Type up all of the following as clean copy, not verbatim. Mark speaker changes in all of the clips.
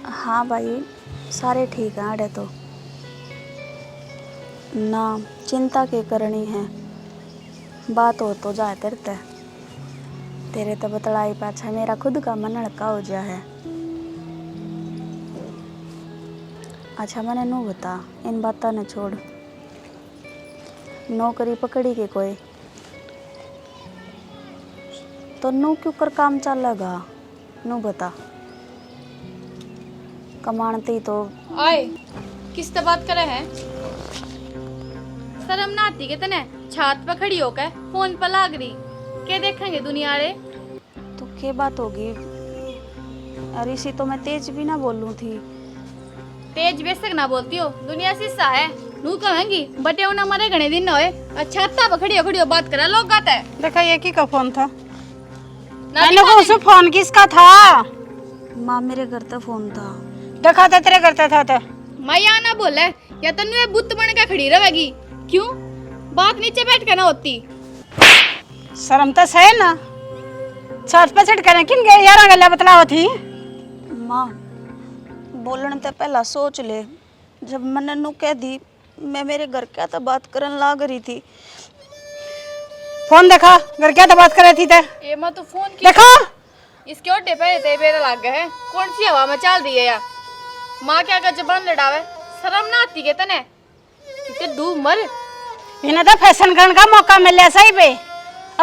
Speaker 1: हाँ भाई, सारे ठीक हैं अड़े तो ना चिंता के करनी है। बात हो तो जाए तेरे तो बतलाई पाछा मेरा खुद का मन हल्का हो गया है। अच्छा मैंने नू बता, इन बातों ने छोड़, नौकरी पकड़ी के कोई तो नू क्यों कर काम चलेगा, नू बता। कमानती तो
Speaker 2: आए किस से बात करे हैं? शर्म ना आती के तने छात पर खड़ी होकर फोन पर लाग रही के देखेंगे दुनिया रे।
Speaker 1: तो क्या बात होगी? अरे इसी तो मैं तेज भी ना बोलूं थी।
Speaker 2: तेज बेशक ना बोलती हो, दुनिया शीशा है। नू कहेंगी बटे उना मरे घने दिन न होए। अच्छा छाता पर खड़ी हो बात करे लोग गाता है।
Speaker 3: देखा ये की का फोन था?
Speaker 2: ना
Speaker 3: मैंने को उसे फोन किसका था?
Speaker 1: माँ मेरे घर तो फोन था।
Speaker 3: देखा था तेरे करता था तो
Speaker 2: मैं यहाँ ना बोले या तन्नू ये बुत बन के खड़ी रहेगी। क्यों बात नीचे बैठ के ना होती?
Speaker 3: शर्म तो सही ना, छत पे चढ़ कर किन गए यार गल्ला बतलाओ थी।
Speaker 1: माँ बोलने तो पहला सोच ले, जब मैंने नू कह दी मैं मेरे घर क्या तो बात करन लाग रही थी।
Speaker 3: फोन देखा घर क्या तो बात कर रही थी ते?
Speaker 2: ये मैं तो फोन की
Speaker 3: देखा
Speaker 2: इसके ओटे पे ते बेरा लाग गए है। कौन सी हवा में चल रही है यार? माँ क्या कर जबान लड़ावे, शर्म ना आती के तने कि डूब मर।
Speaker 3: इन्हें तो फैशन करने का मौका मिल गया सही पे,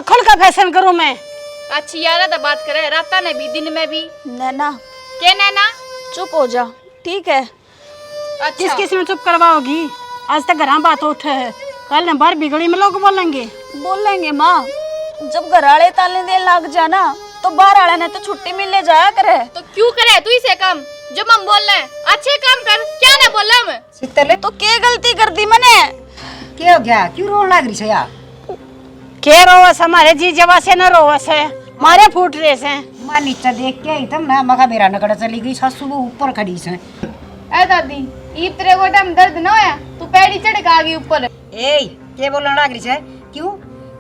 Speaker 3: खुल का फैशन करूं मैं।
Speaker 2: अच्छी यार तो बात करे रात ने भी दिन में भी।
Speaker 1: नैना
Speaker 2: के नैना
Speaker 1: चुप हो जा, ठीक है?
Speaker 2: अच्छा
Speaker 3: किस किस में चुप करवाओगी? आज तक घर बात उठे है, कल न बार बिगड़ी में लोग बोलेंगे।
Speaker 1: बोलेंगे माँ, जब घर वाले ताले दे लग जाना तो बाहर वाले ने तो छुट्टी मिल जाया करे।
Speaker 2: तो क्यों करे तू इसे काम जो हम बोल रहे हैं? अच्छे काम कर, क्या ना बोल रहा मैं?
Speaker 4: शीतल
Speaker 1: तो क्या गलती कर दी मैंने?
Speaker 4: क्या हो गया? क्यों रोने लग रही है यार?
Speaker 3: के रोवस हमारे जी जवा से न रोवस है, मारे फूट रहे से।
Speaker 4: मैं नीचे देख के आई तब ना मगा मेरा नकड़ा चली गई, सासू वो ऊपर खड़ी से।
Speaker 2: ए दादी ई तेरे गोडा में दर्द ना होया? तू पैड़ी चढ़ के आ गई ऊपर।
Speaker 4: ए के बोलने लग रही है? क्यों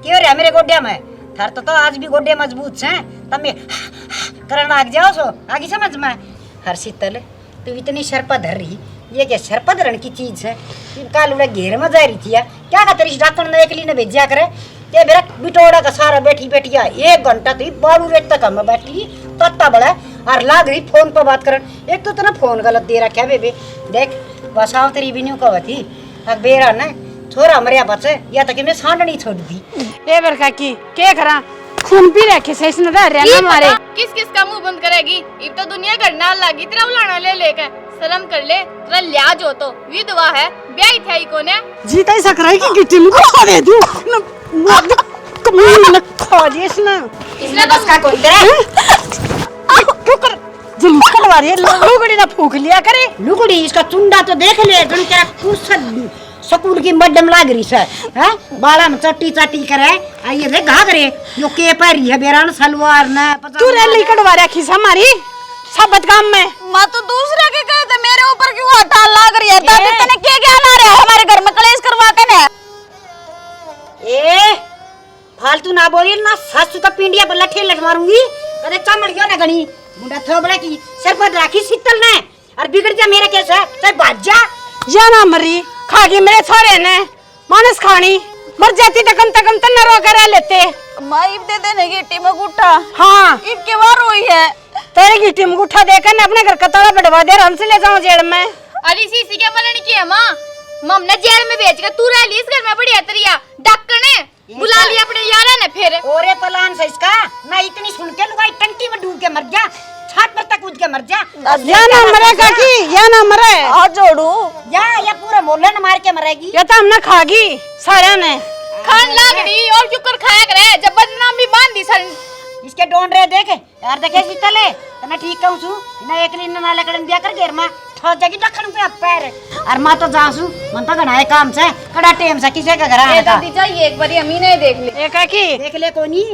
Speaker 4: क्यों रे मेरे गोड्या में? थार तो आज भी गोड्या मजबूत है, तब मैं करने लग जाओ सो आगे समझ में। हर शीतल तू इतनी शरपा धर रही, ये क्या शरपा धरन की चीज है? काल उड़ा घेर में जा रही थी यार, क्या खतर इस डाकण ने एकली ने भेजा करे? ये मेरा बिटोड़ा का सारा बैठी बैठिया 1 घंटा तो बारू रेत तक हम बैठी तत्ता बड़ा और लाग रही फोन पर बात करन। एक तो तना फोन गलत दे रखा बेबे, देख बसाव तेरी भी न्यू कहती अब बेरा ना छोरा मरिया बचे या तक मैं सांडनी छोड़ दी।
Speaker 3: ए बरका की के करा खून पी रखे से इसने दा रे मारे।
Speaker 2: किस किस का मुंह बंद करेगी? इब तो दुनिया करना लगी तेरा उलाना ले लेकर। शर्म कर ले, तेरा लिहाज हो तो विधवा है, ब्याह था ही कोने।
Speaker 3: जीता ही सकराई की गिट्टी में खा दे दूं न कमीन न खा दे इसने
Speaker 4: बस का कोई करे
Speaker 3: क्यों कर जुलूस करवा रही है? लुगड़ी ना फूक लिया करे।
Speaker 4: लुगड़ी इसका चुंडा तो देख ले, जन क्या कुछ स्कूल की मैडम लाग रही है, हैं? बाला में चट्टी चट्टी करे आइए देख घा करे जो के पैरी है बेरान सलवार ना
Speaker 3: तू रैली कटवा रखी से हमारी सबत काम में।
Speaker 1: माँ तो दूसरे के कहे थे मेरे ऊपर क्यों हटा लाग रही है? दादी तने क्या ज्ञान आ रहा है हमारे घर में कलेश करवा के ने?
Speaker 4: ए फालतू ना बोली ना, सासू का पिंडिया पर लठे लठ मारूंगी। कदे चमड़ गया ना गणी मुंडा थोबड़ा की सर पर राखी शीतल ने और बिगड़ जा मेरे कैसे चाहे भाग जा
Speaker 3: या ना मरी खागी मेरे छोरे ने मानस खानी मर जाती तकम तकम तन रो कर लेते।
Speaker 1: माँ इब दे देने गिट्टी में गुट्टा।
Speaker 3: हाँ
Speaker 1: इब के बार हुई है
Speaker 3: तेरी गिट्टी में गुठा देकर अपने घर का ताला बढ़वा दे, हमसे ले जाऊं जेल में।
Speaker 2: अरे सीसी क्या मरण की है माँ? मम ने जेल में भेज कर तू रह ली इस घर में बढ़िया तरिया डॉक्टर ने बुला लिया अपने यारा ने। फिर
Speaker 4: ओरे पलान से इसका ना इतनी सुन के लुगाई टंकी में डूब के मर जा, छात पर तक कूद के मर जा।
Speaker 3: या ना मरे काकी या ना मरे
Speaker 1: हाथ जोड़ू
Speaker 4: या पूरा मोहल्ला न मार के मरेगी।
Speaker 3: या तो हमने खागी सारे ने
Speaker 2: खान लागड़ी और क्यों कर खाया करे जब बदनामी बांध दी सर।
Speaker 4: इसके डोंड रहे देख यार देखे शीतल है तना ठीक कहूं छु ना एकली ना लकड़न दिया कर घेर में ठोक जागी दखन पे पैर और मां तो जासू मन तो गणाए काम से कड़ा टेम से किसे का घर आना था।
Speaker 2: दादी जाइए एक बारी अमी ने देख ले।
Speaker 3: ए काकी
Speaker 4: देख ले कोनी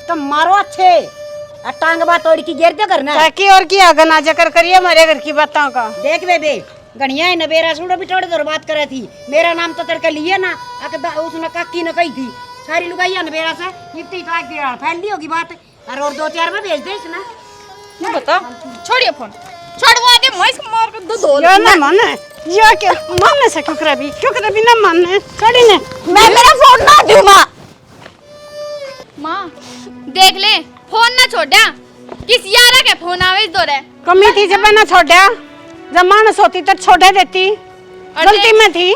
Speaker 4: तो मारो अच्छे और टांग बा तोड़ की घेर दे करना
Speaker 3: काकी और की आगे ना जकर करिए हमारे घर की बातों का।
Speaker 4: देख बेबे गणिया है नबेरा सुड़ो बिटोड़ दर बात करे थी, मेरा नाम तो तड़के लिए ना अक उसने काकी ने कही थी सारी लुगाइया नबेरा से इतनी टाइप की फैल दी होगी बात और 2-4 में भेज दे इसना।
Speaker 2: बता छोड़िए फोन छोड़ वो आगे मां इसको मार कर दो
Speaker 3: यो ना माने यो क्या मानने से क्यों करे भी ना मानने कड़ी ने
Speaker 2: मैं मेरा फोन ना दूं मां देख ले फोन ना छोड़ा किस यारा के फोन आवे दो रे
Speaker 3: कमी थी जब ना छोड़ा जब मानस होती तो छोड़े देती गलती में थी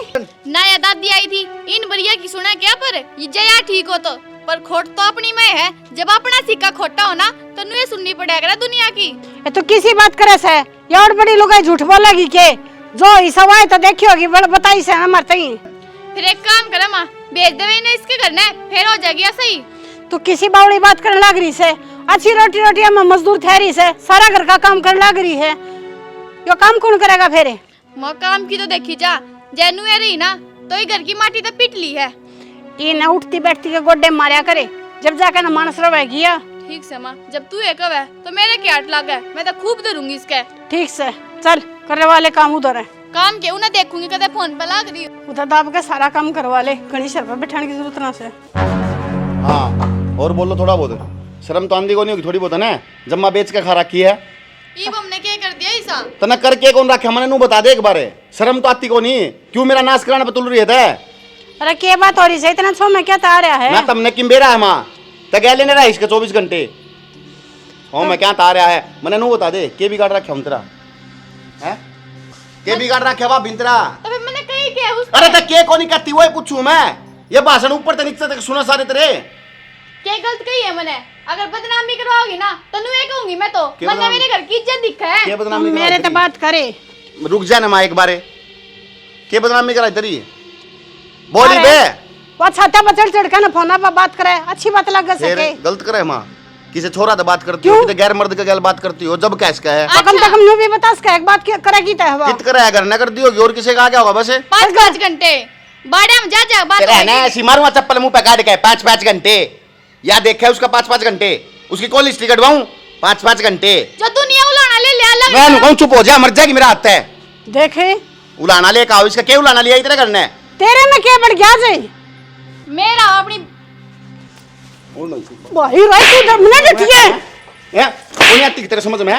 Speaker 2: नया दादी आई थी इन बढ़िया की सुना क्या पर ये जया ठीक हो तो पर खोट तो अपनी में है जब अपना सिक्का खोटा हो ना तो नुए सुननी पड़ेगा दुनिया की
Speaker 3: ये तो किसी बात करे से ये और बड़ी लोग झूठ बोलेगी के जो हिसाब आए तो देखी होगी बड़ बताई से ना मरते ही
Speaker 2: फिर एक काम करे माँ भेज देवे इन्हें इसके घर ने फिर हो जाएगी सही
Speaker 3: तो किसी बावड़ी बात करने लग रही से अच्छी रोटी में मजदूर ठहरी से सारा घर का काम करने लग रही है यो काम कौन करेगा फिर
Speaker 2: माँ काम की तो देखी जा जैनु है रही ना तो ये घर की माटी तो पिट ली है
Speaker 3: ये न उठती बैठती के गोड्डे मारिया करे जब जाकर ना मानस रवेगी या
Speaker 2: ठीक से माँ जब तू एक है तो मेरे क्या अट लगा मैं तो खूब धरूंगी इसके
Speaker 3: ठीक से चल करने वाले काम उधर है
Speaker 2: काम के उन्हें देखूंगी कदे फोन पे लग रही
Speaker 3: उधर दाब के सारा काम करवा ले गणेश सर पर बैठाने की जरूरत ना से
Speaker 5: हाँ और बोलो थोड़ा बहुत शर्म तो आंधी को नहीं होगी थोड़ी बहुत है ना जम्मा बेच के खा रखी है
Speaker 2: ये हमने क्या कर दिया ऐसा
Speaker 5: तना करके कौन रखे मैंने नू बता दे एक बार शर्म तो आती को नहीं क्यों मेरा नाश कराने पे तुल रही है
Speaker 3: अरे क्या बात हो रही है इतना छो में क्या आ रहा है
Speaker 5: ना तुमने किम बेरा है माँ तक लेने रहा इसके 24 घंटे ओ मैं क्या तार रहा है मैंने नू बता दे के बिगाड़ रखे हम तेरा है के बिगाड़ रखे बा बिंतरा
Speaker 2: तो फिर मैंने कही क्या उस
Speaker 5: अरे तक के को नहीं करती वो पूछूं मैं ये भाषण ऊपर से नीचे तक सुना सारे तेरे
Speaker 2: क्या गलत कही है मैंने अगर बदनामी करवाओगी ना तो नुए कहूंगी मैं तो
Speaker 5: क्या
Speaker 2: वरना मेरे घर की इज्जत दिखा है
Speaker 5: के बदनामी
Speaker 3: मेरे तो
Speaker 5: करा
Speaker 3: बात करे
Speaker 5: तेरी? रुक जा ना माँ एक बारे के बदनामी करा तेरी बोली बे
Speaker 3: वो छाता बचड़ चढ़कर ना फोना पर बात करे अच्छी बात लग
Speaker 5: फिर
Speaker 3: सके
Speaker 5: गलत करे माँ किसे छोरा तो बात करती हो किसे गैर मर्द के गैर बात करती हो जब कैस का है
Speaker 3: तो कम से कम नु भी बता सके एक बात करेगी तो है वो
Speaker 5: कित करे अगर न करती होगी और किसे का क्या होगा बस
Speaker 2: 5 घंटे बाड़ा में जा बात
Speaker 5: तेरा है ना
Speaker 2: होगी।
Speaker 5: ऐसी मारूंगा चप्पल मुंह पे काट के 5 घंटे या देखा है उसका 5 घंटे उसकी कॉल हिस्ट्री कटवाऊं 5 घंटे
Speaker 2: जो दुनिया उलाना ले ले अलग
Speaker 5: मैं कहूं चुप हो जा मर जाएगी मेरा हाथ है
Speaker 3: देखे
Speaker 5: उलाना ले का इसका क्या उलाना लिया इतना करना है
Speaker 3: तेरे में क्या बढ़ गया जे
Speaker 2: मेरा अपनी
Speaker 3: भाई रात तू दम ना देती है
Speaker 5: ये कौन या टिक तेरे समझ में है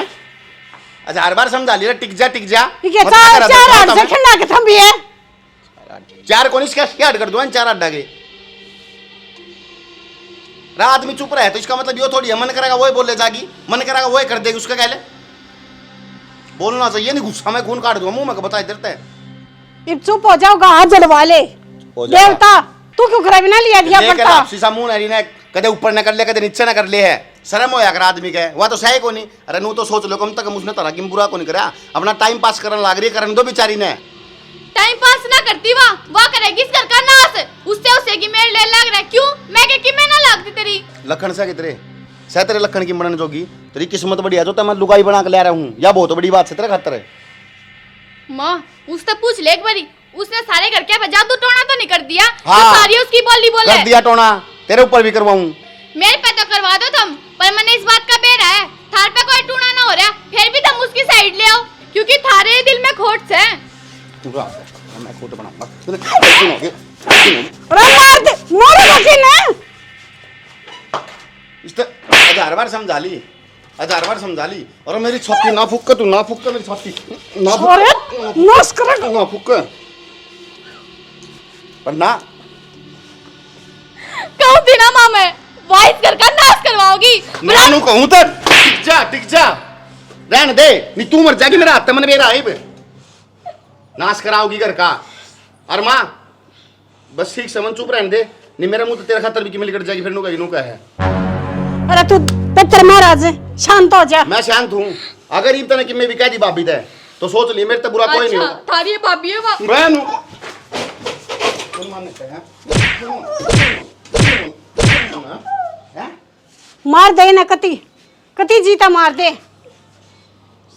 Speaker 5: अच्छा हर बार समझा लिया टिक जा
Speaker 3: ठीक है चार हाथ से खिला के थम भी है
Speaker 5: 4 कोनी इसका क्या कर दो 4 अड्डा के रात में चुप रहे तो इसका मतलब यो थोड़ी है मन करेगा वही बोले जागी मन करेगा वही कर देगी उसका कहले बोलना चाहिए नहीं गुस्सा में खून काट दूंगा मुंह में बता देते
Speaker 3: ये चुप हो जाओगा हाथ जड़वा ले
Speaker 5: हो जाएगा।
Speaker 3: देवता तू क्यों करे बिना लिया दिया पड़ता
Speaker 5: शीशा मुंह नहीं ने कदे ऊपर न कर ले कदे नीचे न कर ले है शर्म हो अगर आदमी के वह तो सही को नहीं अरे नू तो सोच लो कम तक उसने तरह की बुरा को नहीं करा अपना टाइम पास करने लग रही करने दो बेचारी ने
Speaker 2: टाइम पास ना करती वाह करेगी इस घर का नाश उससे की मेरे ले लग रहा है क्यों मैं कि मैं ना लगती तेरी
Speaker 5: लखन से कितरे सह तेरे लखन की बनने जोगी तेरी किस्मत बढ़िया जो मैं लुगाई बना के ले रहा हूँ या बहुत बड़ी बात है तेरे खातर है
Speaker 2: माँ उससे पूछ ले एक बारी उसने सारे घर के जादू टोना तो नहीं कर दिया
Speaker 5: हाँ।
Speaker 2: तो सारी उसकी बोली बोले
Speaker 5: कर दिया टोना तेरे ऊपर भी करवाऊं
Speaker 2: मेरे पे तो करवा दो तुम पर मैंने इस बात का बेरा है थार पे कोई टूना ना हो रहा फिर भी तुम उसकी साइड ले आओ क्योंकि थारे दिल में खोट है
Speaker 5: मैं खोट बनाऊंगा
Speaker 3: अरे मार दे मारो मशीन है
Speaker 5: हजार बार समझा ली और मेरी छाती ना फूक तू ना फूक मेरी छाती ना
Speaker 3: अरे नस कर
Speaker 5: ना फूक पर ना
Speaker 2: कहूँ थी ना माँ मैं वाइस घर का नाश करवाओगी
Speaker 5: नानू कहूं तो टिक जा रहने दे नहीं तू मर जाएगी मेरा हाथ मन मेरा आइब नाश कराओगी घर का और माँ बस ठीक समझ चुप रहने दे नहीं मेरा मुंह तो तेरा खातर भी किमेल कट जाएगी फिर नू का है
Speaker 3: अरे तू पितर महाराज शांत हो जा
Speaker 5: मैं शांत हूँ अगर इन तरह की मैं भी कह दी भाभी दे तो सोच ली मेरे तो बुरा कोई नहीं
Speaker 2: अच्छा
Speaker 5: होगा
Speaker 2: थारी भाभी है वाह
Speaker 5: मैं नू कौन मानने का है हैं?
Speaker 3: मार दे ना कति कति जीता मार दे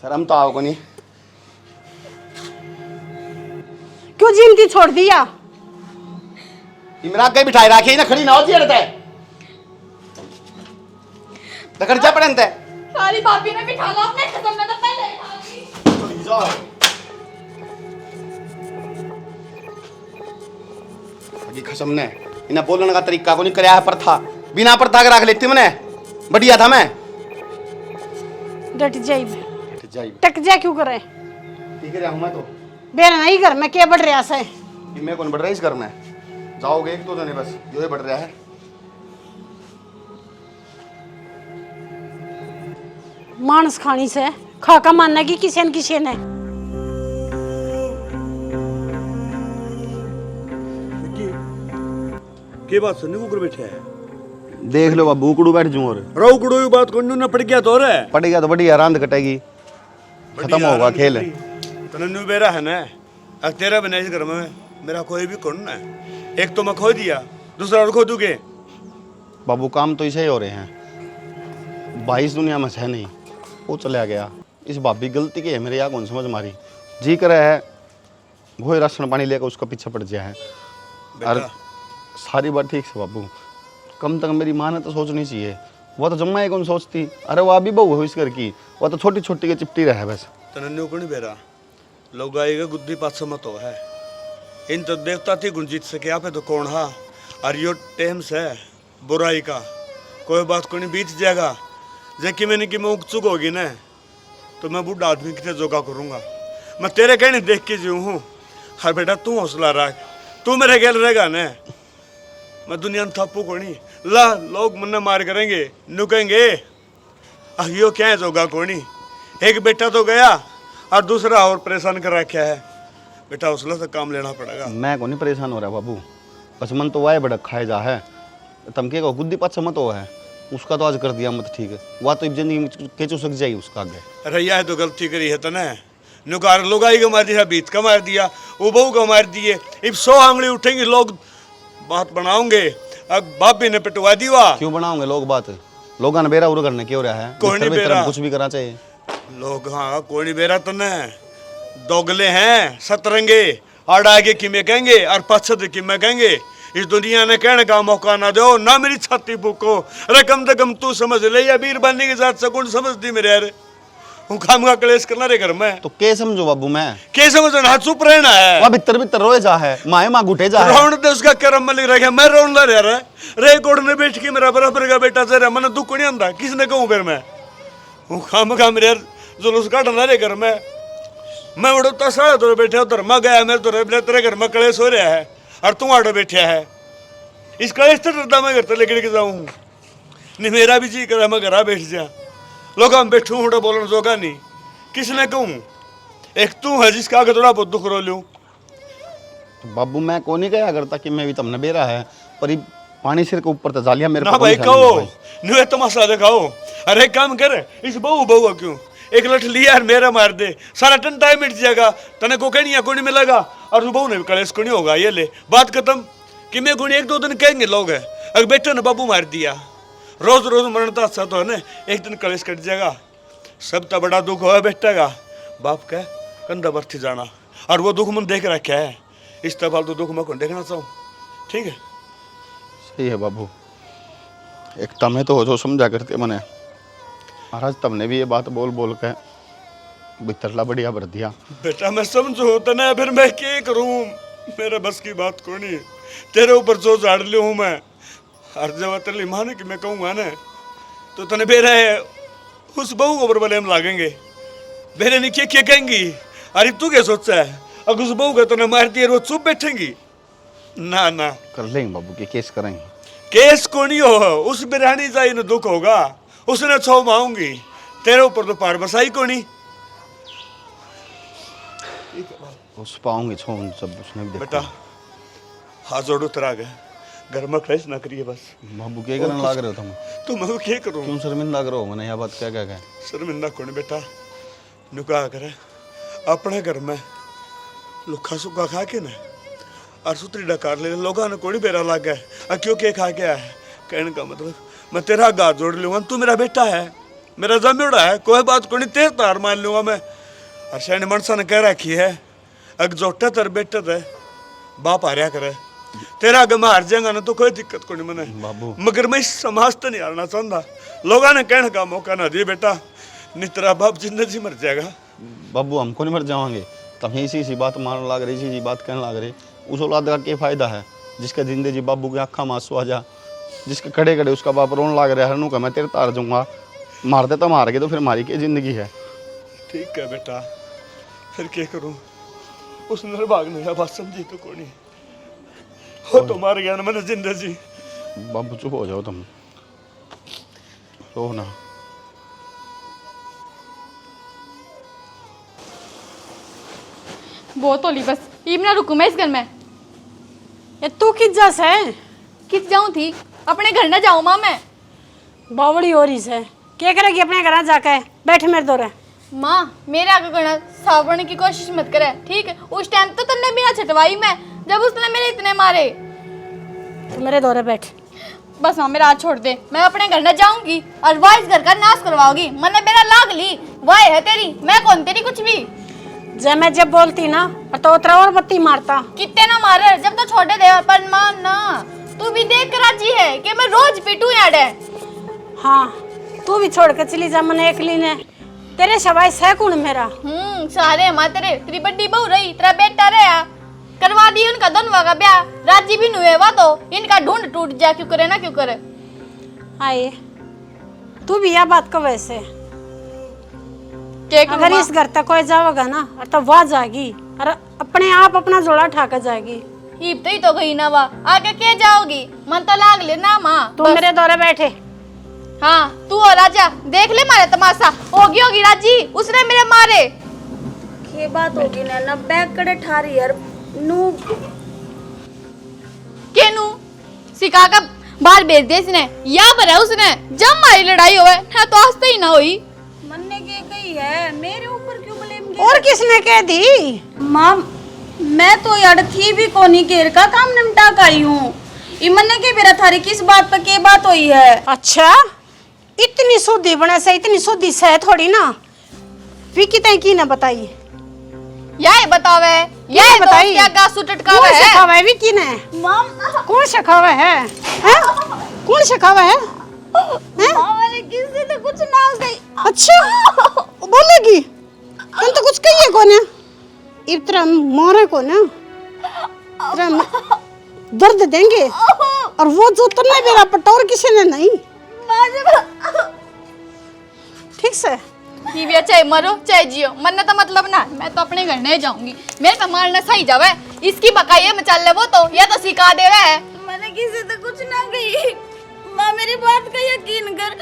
Speaker 5: शर्म तो आओ को नहीं
Speaker 3: क्यों जिंदगी छोड़ दिया
Speaker 5: इमरान कहीं बिठाई राखी ना खड़ी ना होती है तो खर्चा पड़न ते
Speaker 2: सारी भाभी ने बिठा लो अपने खत्म में तो पहले
Speaker 5: की खसम ने इन्हें बोलने का तरीका को नहीं कराया है प्रथा बिना प्रथा के रख लेती मैंने बढ़िया था मैं
Speaker 3: डट जाई
Speaker 5: जाई
Speaker 3: टक जा क्यों करे
Speaker 5: ठीक है मैं तो
Speaker 3: बेरा नहीं घर में क्या बढ़ रहा से
Speaker 5: कि मैं कौन बढ़ रहा है इस घर में जाओगे एक तो जने बस यो ही बढ़ रहा है।
Speaker 3: मांस खानी से खाका मानना की किसी न किसी ने
Speaker 6: के बात सुनने को बैठे है
Speaker 5: देख लो बाबू उकड़ू बैठ जूं और
Speaker 6: रो कुड़ो की बात करने न पड़ गया तो रे
Speaker 5: पड़ गया तो बढ़िया रांद कटेगी खत्म होगा खेल।
Speaker 6: तनन्नू बेरा है ना अब तेरा बना इस घर में मेरा कोई भी कौन ना एक तो मैं खो दिया दूसरा और खो दूंगे।
Speaker 5: बाबू काम तो ऐसे ही हो रहे हैं 22 दुनिया में है नहीं वो चला गया इस भाभी गलती की है मेरे यहाँ कौन समझ मारी जी कर है वो राशन पानी लेकर उसका पीछे पड़ गया है। और सारी बात ठीक से बाबू कम तक मेरी माँ ने तो सोचनी चाहिए वो तो जम्मा ही कौन सोचती। अरे वो अभी बहू है इस घर की वो तो छोटी छोटी के चिपटी रहे बस।
Speaker 6: तनन्नू को नहीं बेरा लोग आएगा गुद्दी पास मत हो है इन तो देवता थी गुंजीत से क्या पे तो कौन हा और यो टेम से बुराई का कोई बात को नहीं बीत जाएगा जबकि मैंने कि मैं उकचुक होगी ना तो मैं बूढ़ा आदमी कितने जोगा करूँगा। मैं तेरे कहने देख के जीव हूँ। हर बेटा तू हौसला रख तू मेरे गैल रहेगा ना मैं दुनिया में थापू को नहीं ला लोग मन मार करेंगे नुकेंगे यो क्या है जोगा कोनी एक बेटा तो गया और दूसरा और परेशान कर रखा है। बेटा हौसला से काम लेना पड़ेगा।
Speaker 5: मैं को नहीं परेशान हो रहा बाबू बस मन तो वाह बड़ा खाए जा है तमके को गुद्दी पास मत हो है उसका तो आज कर दिया मत ठीक है वह तो जिंदगी में केचू सक जाएगी उसका आगे।
Speaker 6: अरे यह तो गलती करी है तने नुकार लुगाई का मार दिया बीत का मार दिया वो बहू का मार दिए अब 100 आंगली उठेंगे लोग बात बनाओगे अब बाप भी ने पिटवा दी वाह
Speaker 5: क्यों बनाओगे लोग बात लोगों ने बेरा उड़ करने क्यों रहा है
Speaker 6: कोई नहीं बेरा
Speaker 5: कुछ भी करना चाहिए
Speaker 6: लोग हाँ कोई नहीं बेरा तने दोगले हैं सतरंगे आड़ आगे कि मैं कहेंगे और पछद कि मैं कहेंगे इस दुनिया ने कहने का मौका ना दो ना मेरी छाती फूको। अरे कम से कम तू समझ ले या वीर बनने की जात सकून समझ दी मेरे यार हूँ काम का क्लेश करना रे घर में
Speaker 5: तो के समझो बाबू मैं
Speaker 6: के समझो ना चुप रहना है
Speaker 5: वह भीतर भीतर रोए जा है माए माँ घुटे जा है
Speaker 6: रोन दे उसका करम मलिक रह गया मैं रोन ला रहा रे गोड़ ने बैठ के मेरा बराबर का बेटा से मन दुख नहीं आंदा किसने कहूँ फिर मैं हूँ काम का मेरे यार जुलूस काटना रे घर में मैं उड़ता सारा तो बैठे उधर मैं गया मेरे तो तेरे घर में कलेश हो रहा है और तू आड़ो बैठा है इस कलेश तो डरता मैं घर लेकर के जाऊँ नहीं मेरा भी जी करा मैं घर बैठ जा लोग हम बैठू हूँ बोलने जोगा नहीं किसने कहूँ एक तू है जिसका आगे थोड़ा बहुत दुख रो लूँ
Speaker 5: बाबू मैं को नहीं गया करता कि मैं भी तुमने बेरा है पर पानी सिर के ऊपर तो जालिया मेरे
Speaker 6: ना भाई कहो नुए तमाशा दिखाओ। अरे काम कर इस बहू बहू क्यों एक लठ लिया और मेरा मार दे सारा टंटा मिट जाएगा तने को कहनी को नहीं मिलेगा और बहू ने भी कलेश को नहीं होगा ये ले बात खत्म कि मैं गुणी 1-2 दिन कहेंगे लोग है अगर बेटे ने बाबू मार दिया रोज रोज मरता अच्छा तो है ना एक दिन कलेश कट जाएगा सब तो बड़ा दुख हो बेटा का बाप का कंधा बरती जाना और वो दुख मन देख रखा है इस तरह तो दुख मैं कौन देखना चाहूँ ठीक है
Speaker 5: सही है बाबू एक तमें तो हो जो समझा करते मने महाराज तुमने भी ये बात बोल बोल के बितरला बढ़िया भर दिया
Speaker 6: बेटा मैं समझू तने फिर मैं क्या करूँ मेरे बस की बात को नहीं तेरे ऊपर जो झाड़ लिया हूँ मैं हर जगह तेरी माँ ने कि मैं कहूँगा ना तो तने बेरा है उस बहू को बरबले हम लागेंगे बेरे ने क्या कहेंगी अरे तू क्या सोचता है अगर उस बहू का तने मार दिया वो चुप बैठेंगी ना ना
Speaker 5: कर लेंगे बाबू के केस करेंगे
Speaker 6: केस को नहीं हो उस बिरहानी जाई न दुख होगा उसने छो माऊंगी तेरे ऊपर तो पार बसाई को नहीं
Speaker 5: उस पाऊंगे छो सब उसने भी
Speaker 6: बेटा
Speaker 5: देखा
Speaker 6: हाथ जोड़ो तरा गए घर में क्लेश ना करिए बस
Speaker 5: बाबू क्या करने लाग रहे हो तुम
Speaker 6: तो मैं क्या करूँ
Speaker 5: क्यों शर्मिंदा करो मैंने यह बात क्या क्या कहा
Speaker 6: शर्मिंदा को नहीं बेटा नुका करे अपने घर में लुखा सुखा खा के ना और सुतरी डकार ले लोगों ने कोई बेरा लग गया क्यों के खा के आया कहने का मतलब मैं तेरा गात जोड़ लूंगा तू मेरा बेटा है मेरा जमीड़ा है कोई बात को नहीं तेज तार मान लूंगा मैं और शायद मनसा ने कह रखी है अग जोटे तर बेटे थे बाप हारिया करे तेरा अगर मैं हार जाएगा ना तो कोई दिक्कत को नहीं मने
Speaker 5: बाबू
Speaker 6: मगर मैं इस समाज तो नहीं हारना चाहता लोगों ने कहने का मौका ना दिए बेटा नहीं तेरा बाप जिंदगी मर जाएगा
Speaker 5: बाबू हमको नहीं मर जाओगे तुम इसी बात मारने लग रही इसी बात कहने लग रही उस औलाद का क्या फायदा है जिसका जिंदगी बाबू की आँखा में आंसू आ जा जिसके खड़े खड़े उसका बाप रोन लग रहा है हरनू का मैं तेरे तार जाऊंगा मार देता मार के तो फिर हमारी क्या जिंदगी है
Speaker 6: ठीक है बेटा फिर क्या करूं? उस निर्भाग ने या बात समझी तो कोनी। हो तो मार गया ना मैंने जिंदा जी।
Speaker 5: बाबू चुप हो जाओ तुम, रो ना।
Speaker 2: बहुत होली बस, इब ना रुकू मैं इस घर में।
Speaker 3: ये तू किस जा से?
Speaker 2: किस जाऊं थी? अपने घर ना जाऊं माँ मैं।
Speaker 3: बावड़ी हो रही से, क्या करेगी अपने घर जाके? बैठ मेरे दौरे।
Speaker 2: माँ मेरे आगे करना सावरण की कोशिश मत करे, ठीक है? उस टाइम तो तुमने बिना छटवाई मैं, जब उसने मेरे इतने मारे।
Speaker 3: तो मेरे दौरे बैठ।
Speaker 2: बस माँ मेरा हाथ छोड़ दे, मैं अपने घर न जाऊंगी और वह इस घर का नाश करवाओगी। मैंने मेरा लाग ली, वह है तेरी, मैं कौन तेरी कुछ भी।
Speaker 3: जब बोलती ना तो उतरा और बत्ती मारता।
Speaker 2: कितने ना मारे, जब तो छोटे दे पर मां ना। तू भी देख कर राजी है कि मैं रोज पिटूं याडे।
Speaker 3: हाँ तू भी छोड़ के चली जा मने एकली ने। तेरे सवाई है कौन मेरा?
Speaker 2: सारे माँ तेरी बड्डी बहू रही, तेरा बेटा रहा, करवा दी उनका दोनों का ब्याह। राजी भी नहीं हुआ तो इनका ढूंढ टूट जा, क्यों करे ना क्यों करे।
Speaker 3: आए तू भी यह बात को वैसे
Speaker 2: के
Speaker 3: अगर इस घर तक कोई जाओगा ना और तो वह जाएगी और अपने आप अपना जोड़ा ठाकर जाएगी।
Speaker 2: हिप ही तो गई ना वा, आगे के जाओगी? मन तो लाग ले ना माँ।
Speaker 3: तू मेरे दौरे बैठे।
Speaker 2: हाँ तू और राजा देख ले मारे तमाशा। होगी राजी, उसने मेरे मारे।
Speaker 1: के बात होगी ना बैग कड़े ठारी यार नू
Speaker 2: के नू सिखा कर बाहर भेज दे इसने, या पर है उसने। जब हमारी लड़ाई होवे ना तो हंसते ही ना हुई।
Speaker 1: मन्ने के गई है, मेरे ऊपर क्यों ब्लेम
Speaker 3: और किसने कह दी?
Speaker 1: माँ मैं तो यार थी भी कोनी केर का काम निपटा कर आई हूँ। इमन्ने के बेरा थारी किस बात पर के बात हुई है?
Speaker 3: अच्छा इतनी शुद्धि बने से, इतनी शुद्धि से थोड़ी ना। विकी तय की ना बताई?
Speaker 2: यह बतावे, यह बताई क्या गासु टटकावे
Speaker 3: कौन
Speaker 2: है?
Speaker 3: सिखावा है विकी ने?
Speaker 1: माँ
Speaker 3: कौन सिखावा है? हैं? कौन सिखावा है? हैं?
Speaker 1: मैंने किसी ने कुछ ना गई।
Speaker 3: अच्छा बोलेगी तुम तो कुछ कहिए कौन है? इतना मारे को ना इतना दर्द देंगे और वो जो तुमने मेरा पटोर किसी ने नहीं। ठीक से
Speaker 2: ही भी चाहे मरो चाहे जियो, मरने तो मतलब ना। मैं तो अपने घर नहीं जाऊंगी, मेरे तो मारना सही जावे। इसकी बकाइए में चल ले वो तो, या तो सिखा दे है।
Speaker 1: मैंने किसी से कुछ ना गई। माँ मेरी बात का यकीन कर,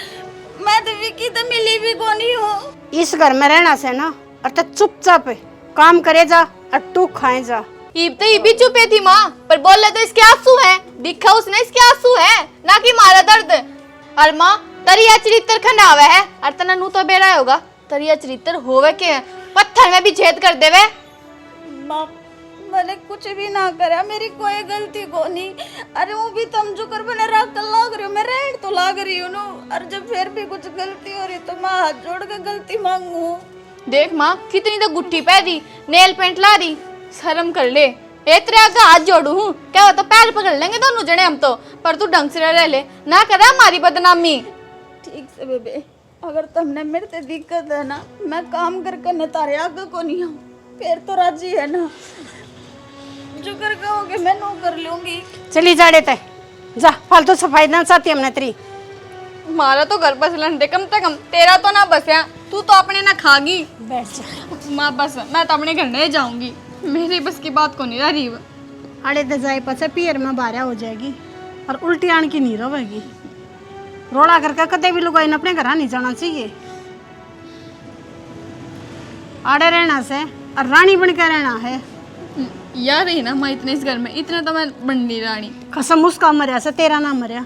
Speaker 1: मैं तो विकी तो मिली भी कोनी हो।
Speaker 3: इस घर में रहना से ना और तो चुपचाप काम करे जा और टू खाए जा।
Speaker 2: ईब तो ईब भी चुपे थी माँ, पर बोल ले तो इसके आंसू हैं। दिखा उसने इसके आंसू हैं, ना कि मारा दर्द। और माँ तरिया चरित्र खंडावे है, और तना नू तो बेड़ा होगा। तरिया चरित्र होवे के पत्थर में भी छेद कर देवे।
Speaker 1: माँ मैंने कुछ भी ना करा, मेरी कोई गलती को नहीं। अरे वो भी तुम जो कर बने रात लाग रही हो, मैं रेड तो लाग रही हूँ ना। और जब फिर भी कुछ गलती हो रही तो मैं हाथ जोड़ के गलती मांगू।
Speaker 2: देख माँ कितनी तो गुट्ठी पहनी, नेल पेंट ला दी, शर्म कर ले। तेरे आगे हाथ जोड़ू हूँ क्या हो तो पैर पकड़ लेंगे दोनों जने हम तो। पर तू ढंग से रह ले, ना करे हमारी बदनामी।
Speaker 1: ठीक से बेबे, अगर तुमने मेरे से दिक्कत है ना, मैं काम करके न तारे आगे को नहीं हूँ। फिर तो राजी है ना, जो कर कहोगे मैं नो कर लूंगी।
Speaker 3: चली जा रे तय जा, फालतू सफाई ना चाहती हमने तेरी।
Speaker 2: हमारा तो घर बस लंडे कम से कम, तेरा तो ना बसया। तू तो अपने ना खागी।
Speaker 3: बैठ जा।
Speaker 2: माँ बस मैं तो अपने घर नहीं जाऊंगी, मेरी बस की बात को नहीं रही।
Speaker 3: अड़े तो जाए पचे पियर में बारह हो जाएगी और उल्टी आन की नहीं रहेगी। रोड़ा करके कदे भी लुगाई ने अपने घर नहीं जाना चाहिए। आड़े रहना से और रानी बन के रहना है।
Speaker 2: यार रही ना मैं इतने इस घर में, इतना तो मैं बंडी रानी।
Speaker 3: कसम उसका मरिया से तेरा ना मरिया,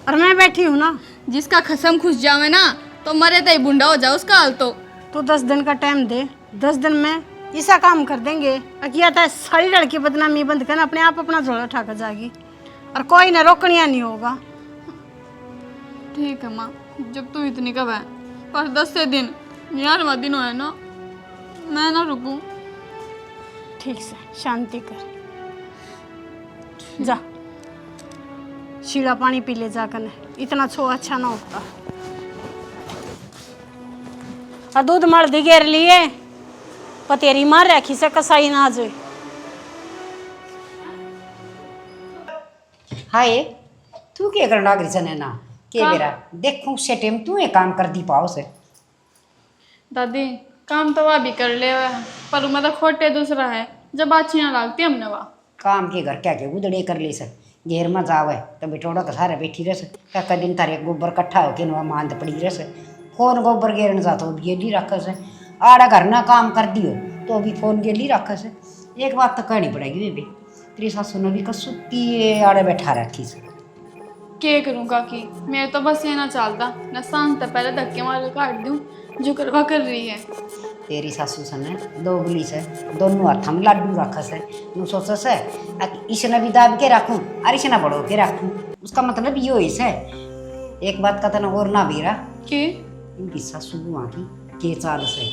Speaker 3: और मैं बैठी हूँ ना।
Speaker 2: जिसका खसम खुश जावे ना तो मरे तो ही बुंडा हो जाए उसका हाल तो।
Speaker 3: तू 10 दिन का टाइम दे, 10 दिन में ऐसा काम कर देंगे किया था सारी लड़की बदनामी बंद करना, अपने आप अपना झोला उठाकर जाएगी और कोई ना रोकनिया नहीं होगा।
Speaker 2: ठीक है माँ, जब तू इतनी कब है, पर 10 से दिन 11वां दिन है ना, मैं ना रुकूं।
Speaker 3: ठीक से शांति कर, जा शीला पानी पी ले जाकर, इतना छो अच्छा ना होता। और दूध मर दी घेर लिए पतेरी मार रखी से कसाई ना जो।
Speaker 4: हाय तू क्या कर लाग रही सने ना के बेरा देखूं से टाइम तू ये काम कर दी पाओ से।
Speaker 2: दादी काम तो वह भी कर ले, पर मैं तो खोटे दूसरा है जब अच्छी ना लगती हमने वहाँ
Speaker 4: काम के घर क्या के उधड़े कर ली सर घेर में जावे तो बेटोड़ा का सारे बैठी रह सर का दिन तारे गोबर इकट्ठा होके नवा मांद पड़ी रह सर फोन गोबर घेरन जाता हो गेली रखा से आड़ा घर ना काम कर दियो तो अभी फोन गेली रखा से एक बात तो कहनी पड़ेगी बेबी तेरी सासू ने भी कसुती आड़े बैठा रखी से
Speaker 2: क्या करूँ काकी मैं तो बस ये ना चलता न शांत पहले धक्के मार काट दूँ जो करवा कर रही है
Speaker 4: तेरी सासू सने दो गुली से दोनों हाथ में लाडू रखा से नु सोचा से इसने भी दाब के रखूं और इसने बड़ो के रखूं उसका मतलब यो ही से एक बात का तना और ना बीरा
Speaker 2: के
Speaker 4: इनकी सासू वहाँ की के चाल से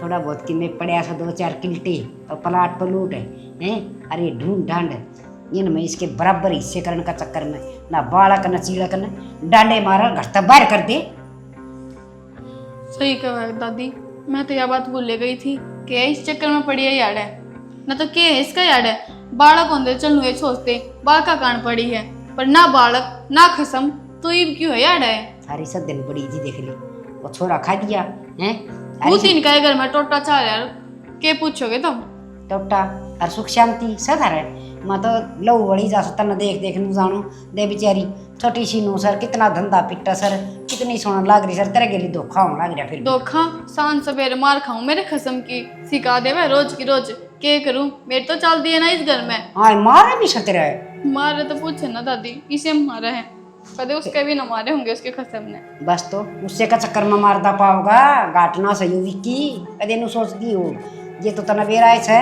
Speaker 4: थोड़ा बहुत कि मैं पड़े ऐसा 2-4 किल्टे और पलाट पलूट है अरे ढूंढ ढांड इनमें इसके बराबर हिस्से करने का चक्कर में ना बाड़ा करना चीड़ा करना डांडे मारा घर तक बाहर कर दे।
Speaker 2: सही कहा दादी मैं तो यह बात भूल गई थी कि इस चक्कर में पड़ी है याड है न तो के है इसका याड है बालक होंदे चलू ये सोचते बाल का कान पड़ी है पर ना बालक ना खसम तो ये क्यों है याड है
Speaker 4: सारी सब दिन बड़ी जी देख ली वो छोरा खा दिया है
Speaker 2: वो तीन का घर में टोटा चाल यार के पूछोगे तुम
Speaker 4: टोटा और सुख शांति सदा रहे मैं तो लहू बड़ी जा सकता न देख देख न जानो दे बेचारी छोटी सी नो सर कितना धंधा पिट्टा सर कितनी सोना लाग रही सर तेरे के लिए धोखा होने लग रहा फिर
Speaker 2: धोखा सांझ सवेरे मार खाऊं मेरे खसम की सिखा दे मैं रोज की रोज के करूं मेरे तो चल दिए ना इस घर में
Speaker 4: हाँ मारे भी सतरा है
Speaker 2: मारे तो पूछे ना दादी इसे मारे हैं कदे उसके भी न मारे होंगे उसके खसम ने
Speaker 4: बस तो उससे का चक्कर में मारदा पाओगा गाटना सही विक्की कदे नु सोचती हो ये तो तना बेरा है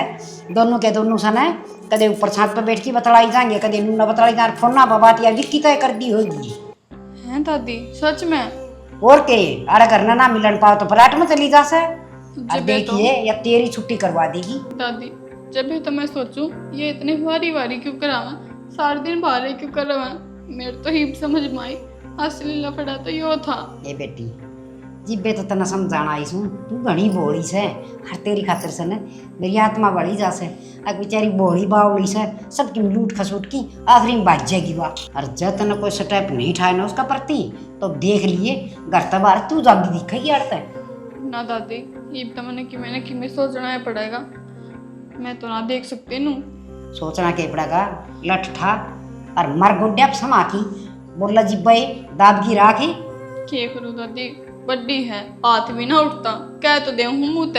Speaker 4: दोनों के दोनों सन है कदे ऊपर छात पर बैठ के बतलाई जाएंगे कदे नू न बतलाई जा फोन ना बात या विक्की तय कर दी होगी
Speaker 2: हैं दादी सच में
Speaker 4: और के अरे करना ना मिलन पाओ तो फ्लैट में चली जा से
Speaker 2: जब तो
Speaker 4: देखिए या तेरी छुट्टी करवा देगी
Speaker 2: दादी जब भी तो मैं सोचूं ये इतने वारी वारी क्यों करावा सारे दिन बाहर क्यों करावा मेरे तो ही समझ में आई असली लफड़ा तो यो था
Speaker 4: ए बेटी जिब्बे तो तना समझाना आई सू तू घनी बोली से हर तेरी खातिर से न मेरी आत्मा बड़ी जा से अग बेचारी बोली बावली से सबकी लूट खसूट की आखिरी में बाज जाएगी वा और जब तना कोई स्टेप नहीं उठाए ना उसका प्रति तो देख लिए घर तबार तू जागी दिखेगी अड़ता
Speaker 2: ना दादी ये तो मैंने कि मैं सोचना है पड़ेगा मैं तो ना देख सकती नू
Speaker 4: सोचना के पड़ेगा लठ ठा और मर गुड्डा समा की बोला जिब्बे दाब की राखी
Speaker 2: क्या करूँ दादी बड्डी है हाथ भी ना उठता कह तो दे हूँ मुँह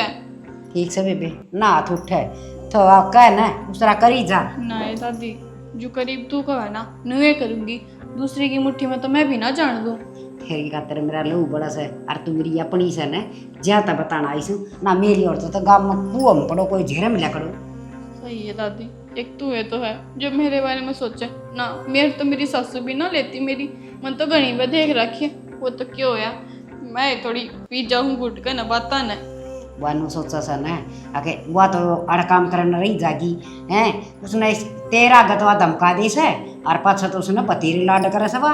Speaker 4: ठीक से बेबे ना हाथ उठे तो कह ना दूसरा करी जा
Speaker 2: ना ये दादी जो करीब तू का है ना नुए करूँगी दूसरी की मुट्ठी में तो मैं भी ना जान दूँ
Speaker 4: तेरी खातर मेरा लहू बड़ा से और तू मेरी अपनी से न ज्यादा बताना आई सू ना मेरी और तो गाँव में कुआ में पड़ो कोई झेरे मिला करो
Speaker 2: सही है दादी एक तू है तो है जो मेरे बारे में सोचे ना मेरे तो मेरी सासू भी ना लेती मेरी मन तो घनी में देख रखी है वो तो क्यों होया मैं थोड़ी पी जाऊँ घुट कर न बाता न
Speaker 4: वानु सोचा सा न आके वो तो अड़ काम करने रही जागी हैं उसने तेरा गतवा धमका दी से और पाछा तो उसने पतीरी लाड करे सवा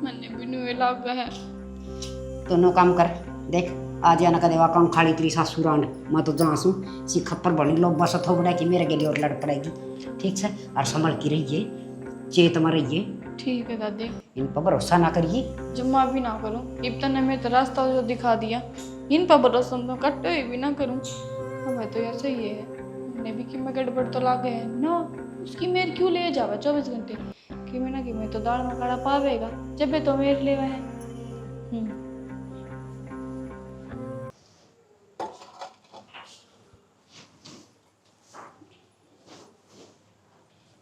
Speaker 2: मैंने भी नुए लाग है
Speaker 4: दोनों काम कर देख आज या न कदे वा काम खाली तेरी सासुरान मैं तो जासू सी खप्पर बनी लोग बस थोड़ा कि मेरे के लिए और लड़ पड़ेगी ठीक से और संभल की रहिए चेत में रहिए
Speaker 2: ठीक है दादी
Speaker 4: इन पर भरोसा ना करिए
Speaker 2: जमा भी ना करूं इब्तन ने मेरे रास्ता जो दिखा दिया इन पर भरोसा तो कट्टे भी ना करूं हमें तो ऐसा ही है मैंने भी कि मैं गड़बड़ तो लागे है ना उसकी मेर क्यों ले जावा 24 घंटे कि मैं तो दाल में काड़ा पावेगा जब तो मेर लेवा है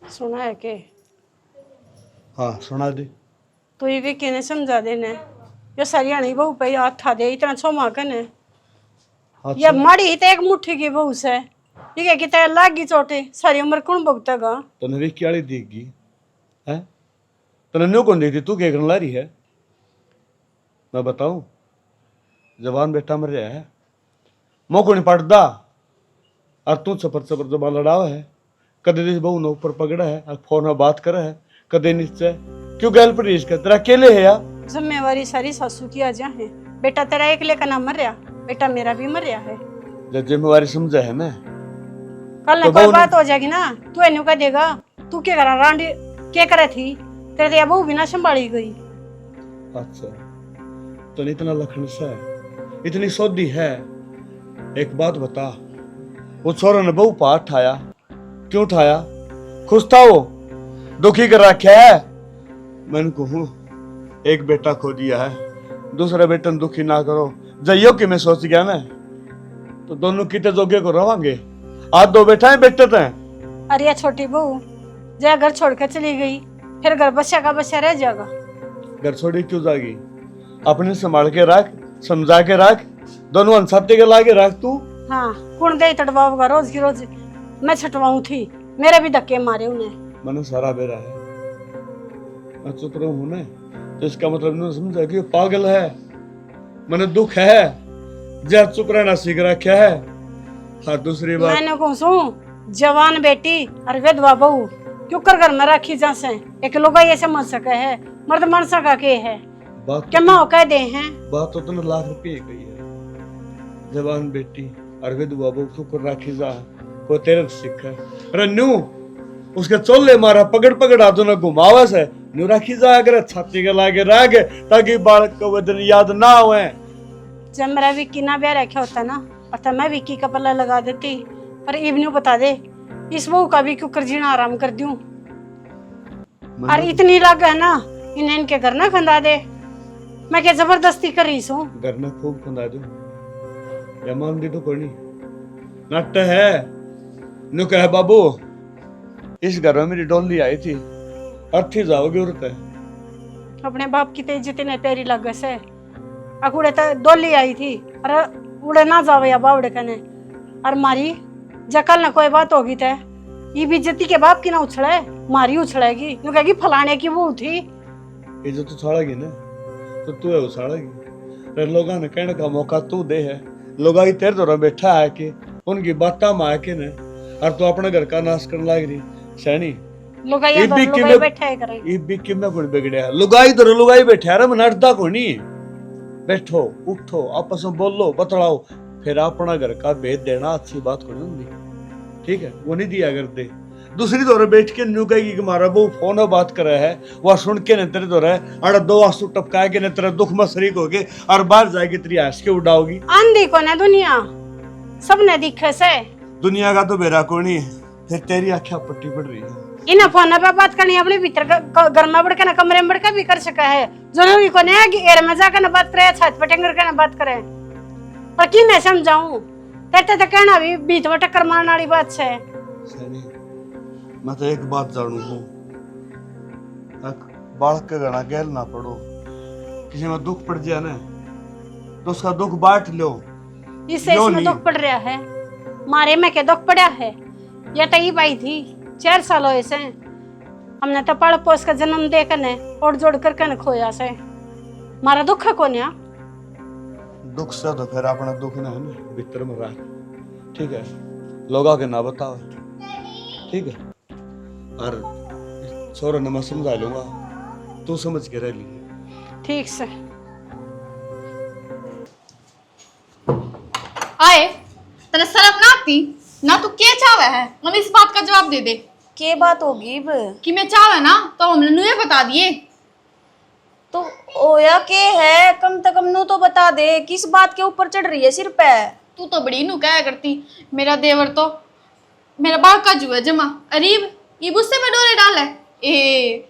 Speaker 3: सुना है के
Speaker 6: हाँ सुना दी
Speaker 3: तो ये विक्की ने समझा देने ये सरियाणी बहू पे याद था दे इतना छोमा कने ये मड़ी तो एक मुट्ठी की बहू से ये क्या कि तेरे लागी चोटे सारी उम्र कौन भुगतेगा
Speaker 6: तने वे क्या देगी है तने न्यू कौन देती तू क्या करने ला रही है मैं बताऊं जवान बेटा मर रहा है मौको नहीं पड़ता और तू चपर चपर जबान लड़ावा है कदे दिस बहू ने ऊपर पकड़ा है और फोन में बात करे है कदे नीचे क्यों गैल पर इसका तेरा अकेले है यार
Speaker 3: जिम्मेवारी सारी सासू की आ जा है बेटा तेरा एक लेकर ना मर रहा बेटा मेरा भी मर रहा है
Speaker 6: जब जिम्मेवारी समझा है मैं
Speaker 3: कल
Speaker 6: तो
Speaker 3: न कोई बात हो जाएगी ना तू एनु कह देगा तू क्या करा रांडी क्या करे थी तेरे तो बहू बिना संभाली गई
Speaker 6: अच्छा तो इतना लखन सा है इतनी सौदी है एक बात बता वो छोरा ने बहु पाठ ठाया। क्यों ठाया? खुश था वो, दुखी कर रखा है। मैंने कहूँ एक बेटा खो दिया है, दूसरा बेटा दुखी ना करो। जइयो कि मैं सोच गया ना, तो दोनों किते जोगे को रवांगे। आज दो बेटा है बेटे तो हैं।
Speaker 3: अरे छोटी बहू जया घर छोड़ कर चली गई, फिर घर बच्चा का बच्चा रह जाएगा।
Speaker 6: घर छोड़ी क्यों जाएगी? अपने संभाल के रख, समझा के रख, दोनों अनसाते के लागे रख तू।
Speaker 3: हाँ कौन दे तड़वाऊंगा रोज की रोज, मैं छटवाऊं थी, मेरे भी धक्के मारे उन्हें।
Speaker 6: मैंने सारा बेरा है, मैं चुप रहूं ना तो इसका मतलब नहीं समझा कि पागल है। मैंने दुख है, जब चुप रहना सीख रखा है। हाँ दूसरी बात,
Speaker 3: मैंने कहूँ जवान बेटी और विधवा बहू क्यों कर घर में रखी जा से, एक लोग ये समझ सके है, मर्द मन सका के है
Speaker 6: बात
Speaker 3: क्या माँ कह दे हैं।
Speaker 6: बात तो तुमने लाख रुपये गई है। जवान बेटी और विधवा बहू क्यों कर रखी जा, को तेरे सीख है। रन्नू उसके चोले मारा पकड़ पकड़ हाथों ने घुमावा से न्यू रखी जा, अगर छाती के लागे राग, ताकि बालक को वो दिन याद ना हुए।
Speaker 3: जब मेरा विक्की ना ब्याह रखा होता ना, और तब मैं विक्की का पल्ला लगा देती। पर इवन्यू बता दे इस बहू का भी क्यों कर जीना आराम कर दूं। और इतनी लग है ना इन्हें इनके घर ना खंदा दे, मैं क्या जबरदस्ती कर रही हूँ।
Speaker 6: घर में खूब खंदा दू या मान दी तो कोई नहीं नट है। नु कहे बाबू इस घर में मेरी डोली आई थी, अर्थी जाओगे उड़त है।
Speaker 3: अपने बाप की तेज जितने प्यारी लग से अकुड़े तो डोली आई थी, और उड़े ना जावे या बावड़े कने। और मारी जकल ना कोई बात होगी ते ये बेइज्जती के बाप की ना उछले, मारी उछलेगी, नु कहेगी फलाने की वो थी।
Speaker 6: इज्जत तो छाड़ेगी ना, तो तू है उछाड़ेगी। लोगों ने कहने का मौका तू दे है, लोग आई तेरे दौरा बैठा है कि उनकी बातें में आके ने, और तू अपने घर का नाश करने लग रही सैनी।
Speaker 3: लुगाई बैठा है करें
Speaker 6: ये भी कितना कोई बिगड़या, लुगाई तो लुगाई बैठे है, मन अड़ता को नहीं। बैठो उठो आपस में बोलो बतलाओ, फिर अपना घर का भेद देना अच्छी बात को नहीं, ठीक है? वो नहीं दिया करते। दूसरी दौरे बैठ के न्यू कहेगी कि हमारा वो फोन बात कर रहा है, वह सुन के ने तेरे दौरे अड़ दो आंसू टपका के ने तेरा दुख में शरीक हो गए, और बाहर जाएगी तेरी हंस के उड़ाओगी।
Speaker 3: आंधी को ना दुनिया सबने दिखे से,
Speaker 6: दुनिया का तो बेरा को नहीं, फिर तेरी आंखें पट्टी पड़ रही है।
Speaker 3: इन फोन पे बात करनी अपने भीतर घर में बढ़कर ना कमरे में बढ़कर भी कर सका है। जरूरी को नहीं है कि एर में जाकर ना बात करे, छत पे टेंगर करके ना बात करे। पर की मैं समझाऊं, तेरे तो कहना भी बीच में टक्कर मारने वाली बात है।
Speaker 6: मैं तो एक बात जानू हूँ, बालक के गणा गैल ना पड़ो। किसी में दुख पड़ जाए ना तो उसका दुख बांट लो।
Speaker 3: इसमें दुख पड़ रहा है, मारे में क्या दुख पड़ा है। ये तो पाई थी 4 साल हुए से, हमने तो पढ़ पोस का जन्म देकर ने और जोड़ कर खोया से, मारा दुख है कौन या?
Speaker 6: दुख से तो फिर अपना दुख ना है ना भीतर में रह, ठीक है? लोगों के ना बताओ, ठीक है? और छोरा ने मैं समझा लूंगा, तू समझ के रह ली,
Speaker 3: ठीक से।
Speaker 2: आए तेरे शर्म ना आती ना, तू क्या चाहे है? हम इस बात का जवाब दे दे।
Speaker 1: के बात होगी
Speaker 2: कि मैं चाहे ना तो हमने नुए बता दिए।
Speaker 1: तो ओया के है, कम से कम नु तो बता दे, किस बात के ऊपर चढ़ रही है सिर पे।
Speaker 2: तू तो बड़ी नु क्या करती, मेरा देवर तो मेरा बाप का जुआ जमा अरीब ये गुस्से में डोरे डाल है। ए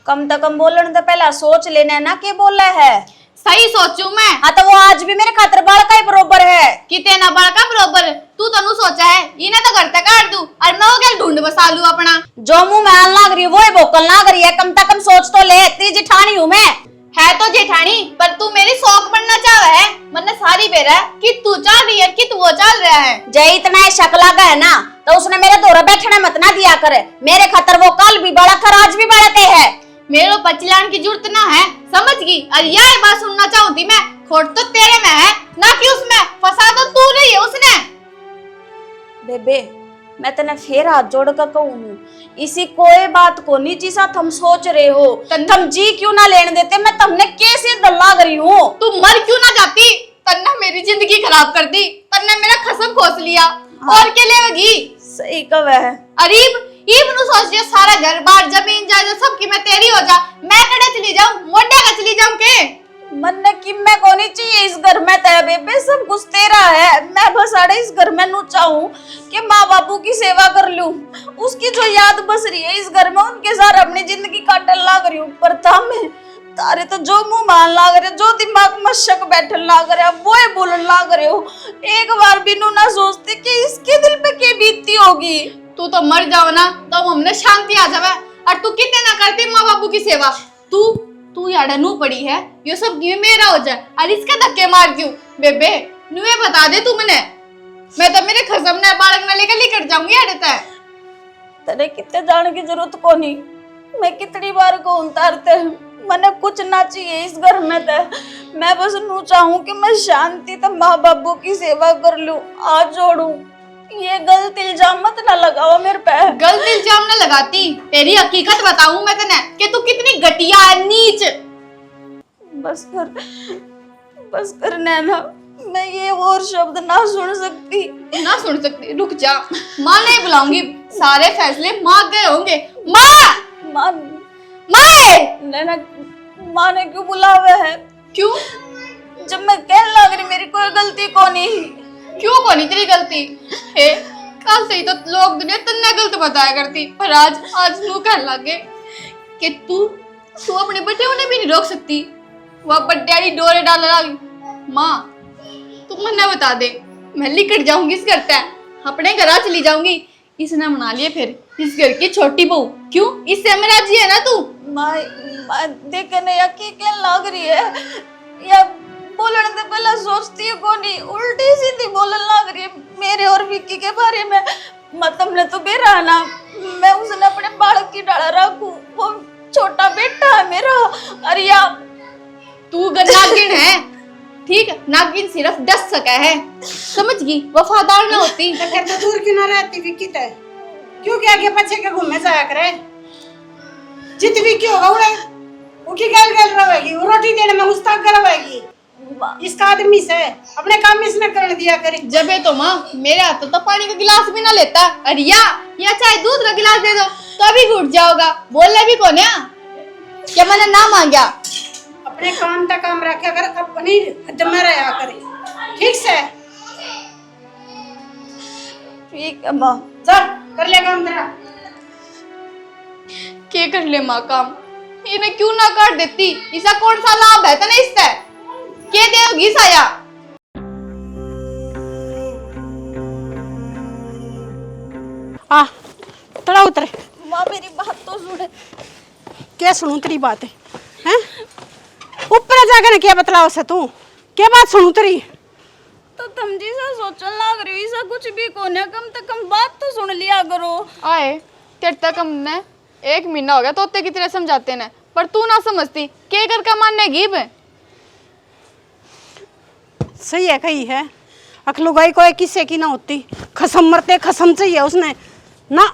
Speaker 1: कम से कम बोलने तो पहला सोच लेना ना के बोला है।
Speaker 2: सही सोचू मैं।
Speaker 1: हाँ तो वो आज भी मेरे खातर बालका ही बरोबर है।
Speaker 2: किते ना बड़का बरोबर तू तनु सोचा है इन्हें तो घर तक काट दूं और मैं वो क्या ढूंढ बसा लूं अपना।
Speaker 1: जो मुंह में आन लाग रही है वो ही बोकल लाग रही है, कम से कम सोच तो ले, तेरी जिठानी हूँ मैं।
Speaker 2: है तो जेठानी, पर तू मेरी शौक बनना चाह है, मैंने सारी बेरा कि तू चाह रही है कि तू वो चल रहा है।
Speaker 1: जय इतना शक लगा है ना तो उसने मेरे दौरा बैठने मत ना दिया करे, मेरे खातर वो कल भी बड़ा खर आज भी बड़ा के है।
Speaker 2: मेरे पचलान की जरूरत ना है, समझ गई? और यह बात सुनना चाहती मैं, खोट तो तेरे में है ना कि उसमें, फंसा तो तू रही है उसने।
Speaker 1: बेबे मैं तेने फिर हाथ जोड़ कर कहूँ, इसी कोई बात को नहीं जिसा तुम सोच रहे हो, तुम जी क्यों ना लेने देते, मैं तुमने कैसे दल्ला करी हूँ।
Speaker 2: तू मर क्यों ना जाती, तन्ने मेरी जिंदगी खराब कर दी, तन्ने मेरा कसम खोस लिया। हाँ। और के लेगी
Speaker 1: सही कब है
Speaker 2: अरीब ये मनु सोच रही सारा घर बार जमीन जायदाद सब की मैं तेरी हो जा, मैं कड़े चली जाऊं, मोटे का चली जाऊं के?
Speaker 1: मन ने कि मैं कोनी चाहिए इस घर में तेरा बेबे, सब कुछ तेरा है। मैं बस आड़े इस घर में नू चाहूं कि माँ बापू की सेवा कर लूं। उसकी जो याद बस रही है इस घर में, उनके साथ अपनी जिंदगी काटन लाग रही हूं। पर था मैं तारे तो जो मुंह मान लाग रहे, जो दिमाग में शक बैठन लाग रहे, वो बोलन लाग रहे हो। एक बार भी नू ना सोचते कि इसके दिल पे क्या बीतती होगी।
Speaker 2: तू तो मर जाओ ना तो हमने शांति आ जावे। और तू कितने ना करती माँ बापू की सेवा। तू यार नू पड़ी है, ये सब क्यों मेरा हो जाए और इसके धक्के मार क्यों। बेबे नू ये बता दे तुमने, मैं तो मेरे खसम ने बालक न लेकर लेकर जाऊंगी। अड़ता है
Speaker 1: तेरे कितने जाने की जरूरत को नहीं। मैं कितनी बार को उतारते मने कुछ ना चाहिए इस घर में ते। मैं बस नू चाहूं कि मैं शांति तो माँ बापू की सेवा कर लूं, हाथ जोड़ूं। ये गलत इल्जाम मत ना लगाओ मेरे पे।
Speaker 2: गलत इल्जाम न लगाती, तेरी हकीकत बताऊं मैं तेने कि तू कितनी घटिया है, नीच।
Speaker 1: बस कर नैना, मैं ये और शब्द ना सुन सकती।
Speaker 2: ना सुन सकती, रुक जा। माँ नहीं बुलाऊंगी, सारे फैसले माँ गए होंगे। माँ
Speaker 1: माँ
Speaker 2: माँ
Speaker 1: नैना, माँ ने क्यों बुलावे है?
Speaker 2: क्यों?
Speaker 1: जब मैं कहने लग रही मेरी कोई गलती को नहीं।
Speaker 2: क्यों को नहीं तेरी गलती है? कल से ही तो लोग दुनिया तन्ने गलत बताया करती, पर आज नू कहने लगे कि तू अपने बेटे उन्हें भी नहीं रोक सकती। वह बड्डे डोरे डाल लगी। माँ तू मन्ना बता दे, मैं लिकट जाऊंगी इस घर से, अपने घर चली जाऊंगी। इसने मना लिए फिर इस घर की छोटी बहू। क्यों? इससे मेरा जी है ना तू।
Speaker 1: माँ देखने या की क्या लग रही है, या बोलने से पहले सोचती है को नहीं, उल्टी सीधी बोलने लग रही है मेरे और विक्की के बारे में। मतलब ने तो बेरा ना, मैं उसने अपने बालक की डाला रखूं, वो छोटा बेटा है मेरा। अरे या
Speaker 2: तू नागिन है, ठीक है? नागिन सिर्फ डस सका है, समझ गई? वफादार ना होती
Speaker 3: तो दूर क्यों ना रहती विक्की ते? क्यों के आगे पीछे के घूमे जाया करे? जित भी क्यों होगा वो की गल रहेगी, वो रोटी देने में उस्ताद करवाएगी। इसका आदमी से अपने काम में इसने कर दिया करे।
Speaker 2: जबे तो माँ मेरे हाथ तो पानी का गिलास भी ना लेता। अरे या चाहे दूध का गिलास दे दो तो भी घुट जाओगा। बोलने भी कौन है क्या मैंने ना मांगा?
Speaker 3: अपने काम का काम रखे कर, अपनी हद में रहा करे, ठीक से?
Speaker 1: ठीक है माँ,
Speaker 3: चल कर ले काम तेरा।
Speaker 2: क्या कर ले माँ काम? इन्हें क्यों ना काट देती? इसका कौन सा लाभ है तने इससे? क्या देगी साया?
Speaker 3: आ तड़ा उतरे।
Speaker 1: माँ मेरी बात तो सुने।
Speaker 3: क्या सुनूं तेरी बात है? हैं? ऊपर जाकर क्या बतलाओ से तू? क्या बात सुनूं तेरी?
Speaker 1: तो तुम जी सा सोचने लग रही हो, ऐसा कुछ भी कौन है, कम से कम बात तो सुन लिया करो।
Speaker 2: आए तेरे तक हमने 1 महीना हो गया तोते की तरह समझाते न, पर तू ना समझती। क्या कर का मानने गिब?
Speaker 3: सही है, कही है अखलुगाई कोई किस्से की ना होती। खसम मरते खसम चाहिए उसने ना,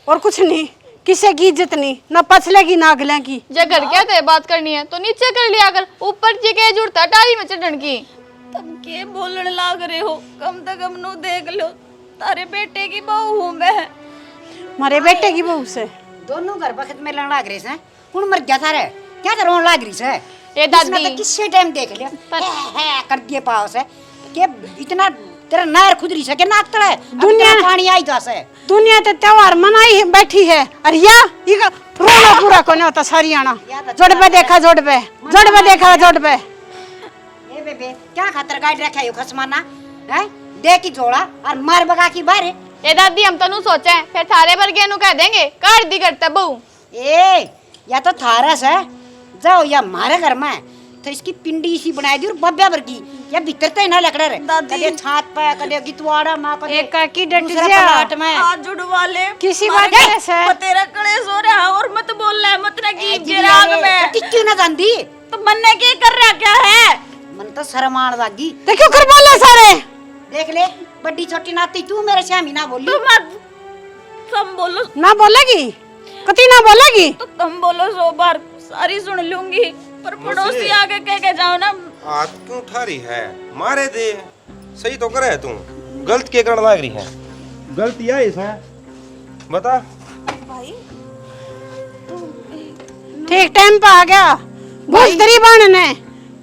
Speaker 3: और कुछ नहीं। किसे की इज्जत नहीं, ना पछले की ना अगले की।
Speaker 2: जब घर क्या थे बात करनी है तो नीचे कर लिया कर, ऊपर जी के जुड़ता टाली में चढ़न की।
Speaker 1: तुम के बोलने लग रहे हो? कम से कम नो देख लो, तारे बेटे की बहू हूँ मैं।
Speaker 3: मारे बेटे की बहू से
Speaker 4: दोनों घर बखत में लड़ लाग रही से। कौन मर गया थारे? क्या करों लाग रही से?
Speaker 2: ए दादी
Speaker 4: तो किससे टाइम देख लिया है कर दिए पाव से के इतना तेरा नार खुदरी से के नाक तड़े दुनिया पानी आई जा से।
Speaker 3: दुनिया ते त्योहार मनाई बैठी है। अरे या ये रोना पूरा कोने होता सारी आना। जोड़ पे देखा, जोड़ पे देखा, जोड़ पे।
Speaker 4: ए बेबे क्या खातर गाइड रखा है खसमाना है? दे की जोड़ा और मार बगा की बारे।
Speaker 2: ए दादी हम तनु सोचे फिर थारे पर गेनु कह देंगे काट दी करता बहू।
Speaker 4: ए या तो थारा से जाओ या हमारे घर में तो इसकी पिंडी सी बनाई दी और बब्या भर की या भीतर तो ना लकड़ा रे। कदे छात पे कदे गितवाड़ा मां कदे
Speaker 3: एक की डट
Speaker 4: दूसरा
Speaker 3: जा
Speaker 4: पलाट में
Speaker 1: हाथ जुड़वा ले
Speaker 3: किसी बात के से
Speaker 1: तेरा कलेश हो रहा है और मत बोल रहा है, मत ना की गिराग में
Speaker 4: किच्चू ना जानती
Speaker 1: तो मन ने क्या कर रहा क्या है?
Speaker 4: मन तो शर्म आने लगी।
Speaker 3: ते क्यों कर बोले सारे?
Speaker 4: देख ले बड़ी छोटी नाती तू मेरे श्यामी ना बोली।
Speaker 1: तुम मत कम बोलो,
Speaker 3: ना बोलेगी कती ना बोलेगी।
Speaker 1: तो कम बोलो 100 बार सारी सुन लूंगी, पर पड़ोसी आगे कह के जाओ ना।
Speaker 7: हाथ क्यों उठा रही है? मारे दे। सही तो करे तू, गलत क्या करने लग रही है? गलती है इसमें बता।
Speaker 1: भाई
Speaker 3: ठीक टाइम पे आ गया। भोजदरी बनने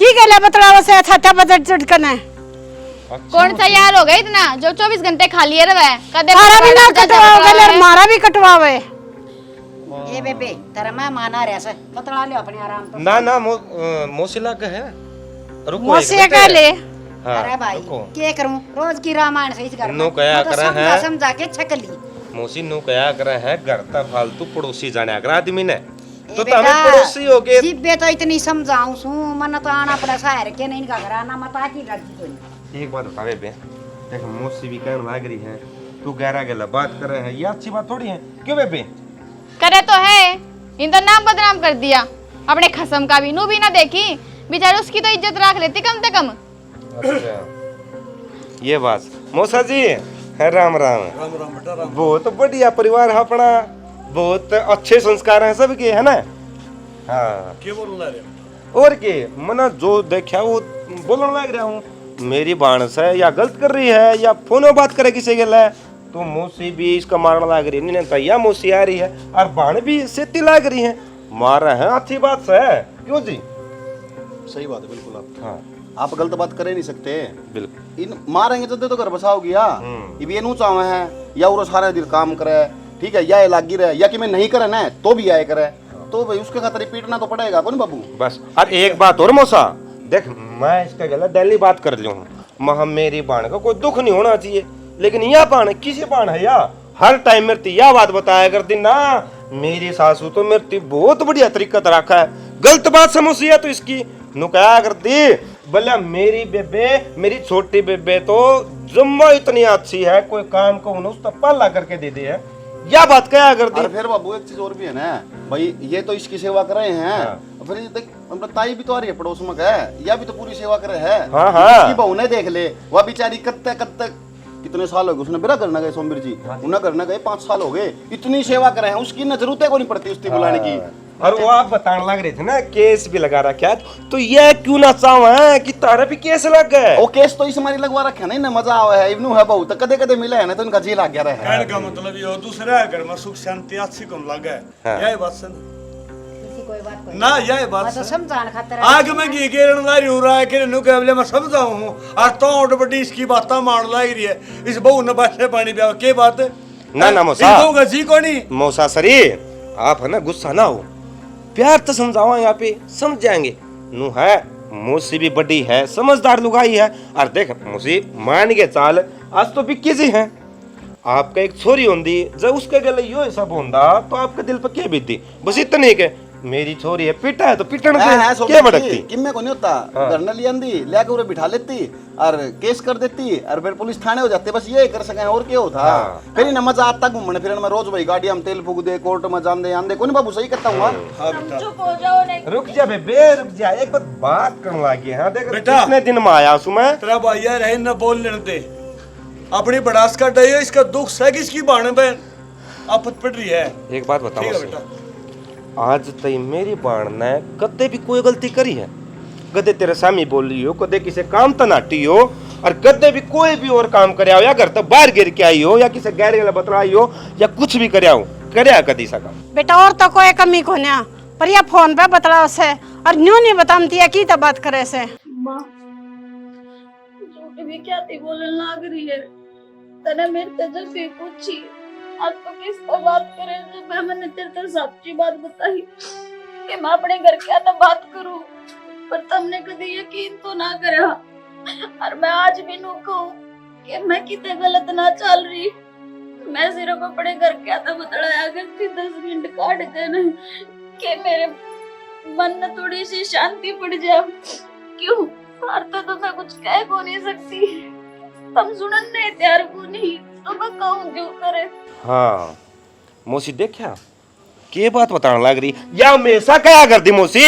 Speaker 3: की गले बतलावा से अच्छा बजट चुटकन है
Speaker 2: कौन सा यार हो गया इतना जो 24 घंटे खाली है रहा है कदे
Speaker 3: तारा भी ना कटवाओगे और मारा भी कटवावे
Speaker 4: ए बेबे तेरा मैं माना रहा से बतला ले अपने आराम तो
Speaker 7: ना ना मोसिला का है रुको
Speaker 3: मोसे का ले
Speaker 7: हाँ,
Speaker 4: अरे भाई
Speaker 7: रुको।
Speaker 4: क्या करूं रोज की रामायण से इस घर में
Speaker 7: नो कया
Speaker 4: तो
Speaker 7: करा
Speaker 4: समझा
Speaker 7: है।
Speaker 4: समझा के छकली
Speaker 7: मोसी नु कया करे है घर ता फालतू पड़ोसी जाने कर आदमी ने
Speaker 4: ए
Speaker 7: तो
Speaker 4: बेटा,
Speaker 7: हमें पड़ोसी हो गए
Speaker 4: जिब्बे तो इतनी समझाऊं सू मन तो आना पड़ा शहर के नहीं का घर आना मता की लड़की तो नहीं
Speaker 7: एक बात बता बे देख मोसी भी कहने लग रही है तू गहरा गला बात कर रहे है ये अच्छी बात थोड़ी है क्यों बेबे
Speaker 2: करे तो है इन तो नाम बदनाम कर दिया अपने खसम का भी नू भी ना देखी बेचारे उसकी तो इज्जत रख लेती कम से कम
Speaker 7: अच्छा ये बात मौसा जी है राम राम
Speaker 6: राम राम बेटा राम।
Speaker 7: बहुत बढ़िया परिवार है अपना बहुत अच्छे संस्कार हैं सबके है ना हाँ
Speaker 6: क्या बोलना रे
Speaker 7: और के मना जो देखा वो बोलने लग रहा हूँ मेरी बाणस है या गलत कर रही है या फोन में बात करे किसी के लिए तो मौसी भी इसका मारने लग रही है नहीं तैया मौसी आ रही है और बाण भी सेती लग रही है मार रहे हैं अच्छी बात है क्यों जी
Speaker 5: सही बात है बिल्कुल आप
Speaker 7: हाँ
Speaker 5: आप गलत बात कर ही नहीं सकते।
Speaker 7: बिल्कुल
Speaker 5: इन मारेंगे तो घर बसाओगी या ये नू चावे है या वो सारा दिन काम करे ठीक है या ये लागी रहे या कि मैं नहीं करे ना तो भी आए करे तो भाई उसके खातिर पीटना तो पड़ेगा कौन बाबू।
Speaker 7: बस और एक बात और मौसा देख मैं इसका गला डेली बात कर लूँ महा मेरी बाण का कोई दुख नहीं होना चाहिए लेकिन यह बाण किसी बाण है या हर टाइम मेरी यह बात बताया करती ना मेरी सासू तो मेरी बहुत बढ़िया तरीका से रखा है गलत बात समझी है तो इसकी नुकाया करती बोला मेरी बेबे मेरी छोटी बेबे तो जम्मा इतनी अच्छी है कोई काम को उन्हें उसका पाला करके दे दिया या बात क्या करती
Speaker 5: और फिर बाबू एक चीज और भी है ना भाई ये तो इसकी सेवा कर रहे हैं
Speaker 7: हाँ।
Speaker 5: फिर देख मतलब ताई भी तो आ रही है पड़ोस में है या भी तो पूरी सेवा करे है
Speaker 7: हाँ, हाँ।
Speaker 5: इसकी बहू ने देख ले वह बेचारी कब तक कितने साल हो गए उसने बेरा करना गए सोमवीर जी उन्हें करना गए 5 साल हो गए इतनी सेवा करे हैं उसकी न जरूरत को नहीं पड़ती उसकी बुलाने की।
Speaker 7: और वो आप बताने लग रहे थे ना केस भी लगा रखा है तो ये क्यों ना चाहे कि तारा भी केस लग गए
Speaker 5: वो केस तो इस मारी लगवा रखे नहीं ना मजा आवा है इवनु है बहुत कदे कदे मिले है ना तो इनका जी लग गया रहे
Speaker 6: कहने का मतलब ये दूसरा घर में सुख शांति अच्छी कम लगा
Speaker 7: हाँ।
Speaker 6: है यही बात से
Speaker 4: किसी कोई बात कोई
Speaker 6: ना यही बात
Speaker 4: मैं तो
Speaker 6: से
Speaker 4: समझाने खातिर
Speaker 6: आगे मैं की केरन लारी हो रहा है कि नु केवल मैं समझाऊं हूं और तो बड़ी इसकी बातें मान लग रही है इस बहू ने बात पानी पिया के बात
Speaker 7: ना ना मौसा
Speaker 6: इन का जी को नहीं
Speaker 7: मौसा सरी आप है ना गुस्सा ना हो प्यार तो समझाओ यहाँ पे समझ जाएंगे नु है मौसी भी बड़ी है समझदार लुगाई है और देख मौसी मान के चाल आज तो बिक्की जी है आपका एक छोरी होंगी जब उसके गले यो सब होंदा तो आपके दिल पर क्या बीती बस इतने के मेरी छोरी है पिटा है तो पिटन दे क्या भड़कती
Speaker 5: किम्मे को नहीं होता घर न लियांदी लेके उरे बिठा लेती और केस कर देती और फिर पुलिस थाने हो जाते बस ये कर सके और क्या होता फिर ना मजा आता घूमने फिर मैं रोज भाई गाड़ी हम तेल फूक दे कोर्ट में जान दे आंदे कोनी बाबू सही करता हूँ
Speaker 1: तुम चुप हो जाओ नहीं
Speaker 7: रुक जा बेबे रुक जा एक बात करने लगी हाँ देख
Speaker 6: बेटा।
Speaker 7: कितने दिन में आया सुमै
Speaker 6: तेरा भैया रहे न बोल लेने दे अपनी बड़ास का डे इसका दुख है किसकी बाण बहन आपत पड़ रही है
Speaker 7: एक बात
Speaker 6: ठीक है
Speaker 7: बताओ
Speaker 6: बेटा
Speaker 7: आज तई मेरी बाण ने कदे भी कोई गलती करी है कदे तेरे सामी बोली हो कदे किसी काम तनाटी हो और कदे भी कोई भी और काम करया हो या घर तक बाहर गिर के आई हो या किसी गैर गला बतलाई हो या कुछ भी करया हो करया कदी सका
Speaker 3: बेटा और तो कोई कमी को ना पर ये फोन पे बतलाओ से और न्यू नहीं बतामती है की तो बात करे से
Speaker 1: माँ झूठ भी क्या थी बोलने लग रही है तने मेरे से जब भी पूछी आज तो किस तरह बात करे जब मैंने तेरे तो सच्ची बात बताई कि मैं अपने घर क्या तो बात करूं पर तुमने कभी यकीन तो ना करा और मैं आज भी नू कहूं कि मैं कितने गलत ना चल रही मैं सिर्फ अपने घर क्या तो बतलाया करती 10 मिनट काट देना कि मेरे मन में थोड़ी सी शांति पड़ जाए क्यों और तो मैं कुछ कह को नहीं सकती तुम सुनने तैयार को नहीं तो मैं कहूँ क्यों करे
Speaker 7: हाँ मौसी देखा के बात बताने लग रही या हमेशा कहा करती मौसी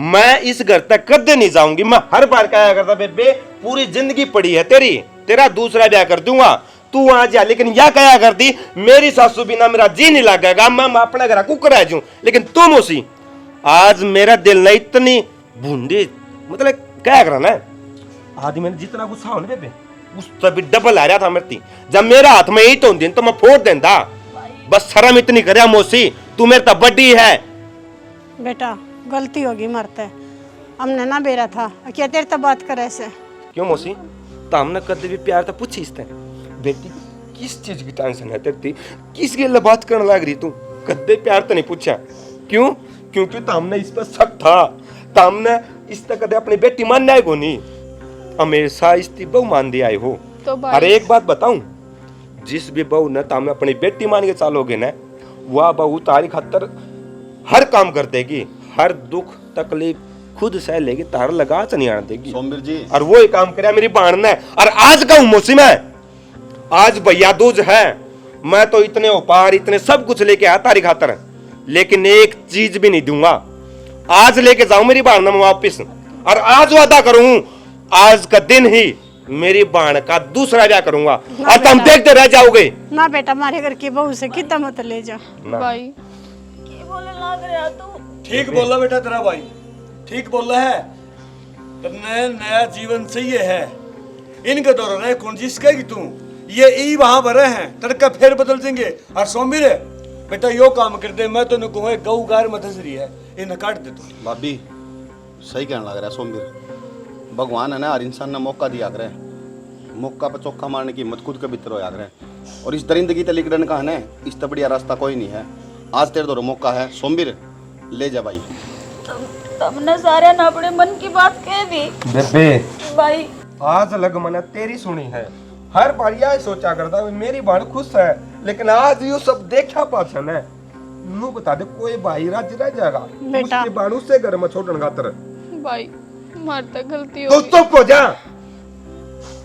Speaker 7: मैं इस घर तक कदे नहीं जाऊंगी मैं हर बार कहा करता बेबे पूरी जिंदगी पड़ी है तेरी तेरा दूसरा ब्याह कर दूंगा तू वहां जा लेकिन यह कहा करती मेरी सासू बिना मेरा जी नहीं लगेगा मैं अपने घर कुकर रह जाऊं लेकिन तू मौसी आज मेरा दिल नहीं इतनी बूंदी मतलब क्या करा ना आदि मैंने जितना गुस्सा हो ना बेबे उससे भी डबल आ रहा था मेरी जब मेरा हाथ में ईट होती तो मैं फोड़ देता बस शर्म इतनी करे मौसी तू मेरे तो बड़ी है
Speaker 3: बेटा गलती होगी मरते हमने ना बेरा था क्या तेरे तो बात करे ऐसे।
Speaker 7: क्यों मौसी तो हमने कदे भी प्यार तो पूछी इसते बेटी किस चीज की टेंशन है तेरी किस गल बात करने लग रही तू कदे प्यार तो नहीं पूछा क्यों क्योंकि तो हमने इस पर शक था तो हमने इस तक कदे अपनी बेटी मानना है को नहीं हमेशा इसकी बहू मान दिया हो।
Speaker 2: तो भाई
Speaker 7: अरे एक बात बताऊं जिस भी बहू ने तुम अपनी बेटी मान के चालोगे ना वह बहू तारी खातर हर काम कर देगी हर दुख तकलीफ खुद सह लेगी तार लगा च नहीं आने देगी
Speaker 5: सोमवीर जी
Speaker 7: और वो ही काम करे मेरी बहन ने। और आज का मौसम है आज भैया दूज है मैं तो इतने उपहार इतने सब कुछ लेके आया तारी खातर लेकिन एक चीज भी नहीं दूंगा। आज लेके जाऊं मेरी बहन में वापिस और आज वादा करूं आज का दिन ही मेरी बहन का दूसरा ब्याह करूंगा और तुम देखते रह जाओगे।
Speaker 3: ना बेटा हमारे घर की बहू से कितना मत ले जा।
Speaker 2: भाई
Speaker 1: की बोले लाग रहा तू
Speaker 6: ठीक बोला बेटा तेरा भाई ठीक बोला है तेने नया जीवन चाहिए है इनके दौरान है कौन जिसका की तू ये ई वहां भरे हैं तड़का फिर बदल देंगे और सोमी रे बेटा यो काम कर दे मैं तो कहूँ गऊ गार में धसरी है इन्हें काट दे तू।
Speaker 5: भाभी सही कहने लग रहा है सोमवीर भगवान है ना हर इंसान ने मौका दिया करे मौका पर चौका मारने की हिम्मत खुद के भीतर हो करे और इस दरिंदगी तक लिकड़न का है ना इस तक बढ़िया रास्ता कोई नहीं है। आज तेरे दौर मौका है सोमवीर ले जा भाई।
Speaker 1: तुमने सारे ने अपने मन की बात कह दी
Speaker 7: बेबे
Speaker 1: भाई
Speaker 7: आज लग मना तेरी सुनी है हर बार यही सोचा करता मेरी बहन खुश है लेकिन आज यो सब देखा पाछा ने नू बता दे कोई भाई राज रह जाएगा
Speaker 3: बेटा।
Speaker 7: उसके बाणू से घर में छोड़न खातर
Speaker 2: भाई मार तक गलती
Speaker 7: तो
Speaker 2: हो
Speaker 7: चुप हो जा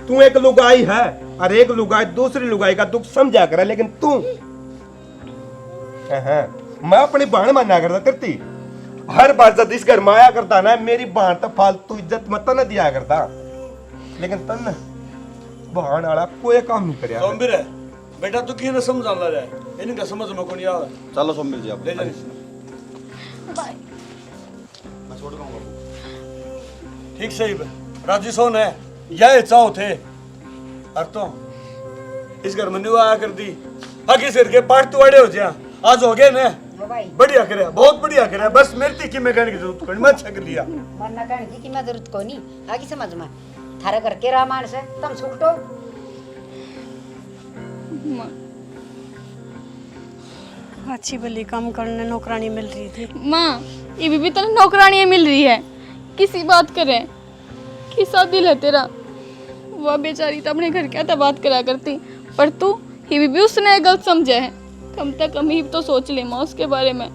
Speaker 7: तू एक लुगाई है और एक लुगाई दूसरी लुगाई का दुख समझा करे लेकिन तू मैं अपनी बहन माना करता करती हर बार जब इस घर में आया करता ना मेरी बहन तो फालतू इज्जत मत न दिया करता लेकिन तन बहन वाला कोई काम नहीं करया
Speaker 6: सोमी रे बेटा तू की समझा ला रहा इनका समझ में कौन आवे
Speaker 5: चलो सोमवीर जी आप
Speaker 6: ले जा
Speaker 1: भाई
Speaker 5: मैं छोड़ दूंगा
Speaker 6: ठीक सही राजी सोन है यह चाहो थे और तो इस घर में न्यू आया कर दी आगे सिर के पार्ट तो अड़े हो जा आज हो गए ना
Speaker 4: ओ भाई
Speaker 6: बढ़िया करे बहुत बढ़िया करे बस मेरी की मैं कहने की जरूरत कोनी मैं छक लिया
Speaker 4: मरना कहने की मैं जरूरत को नहीं आगे समझ में थारे घर के रामायण से तुम छूटो
Speaker 3: अच्छी भली काम करने नौकरानी मिल रही थी।
Speaker 2: माँ ये भी तो नौकरानी मिल रही है किसी बात करे किसा दिल है तेरा वह बेचारी तो अपने घर क्या था बात करा करती पर तू ही भी उसने गलत समझा है कम तक हम ही तो सोच ले माँ उसके बारे में।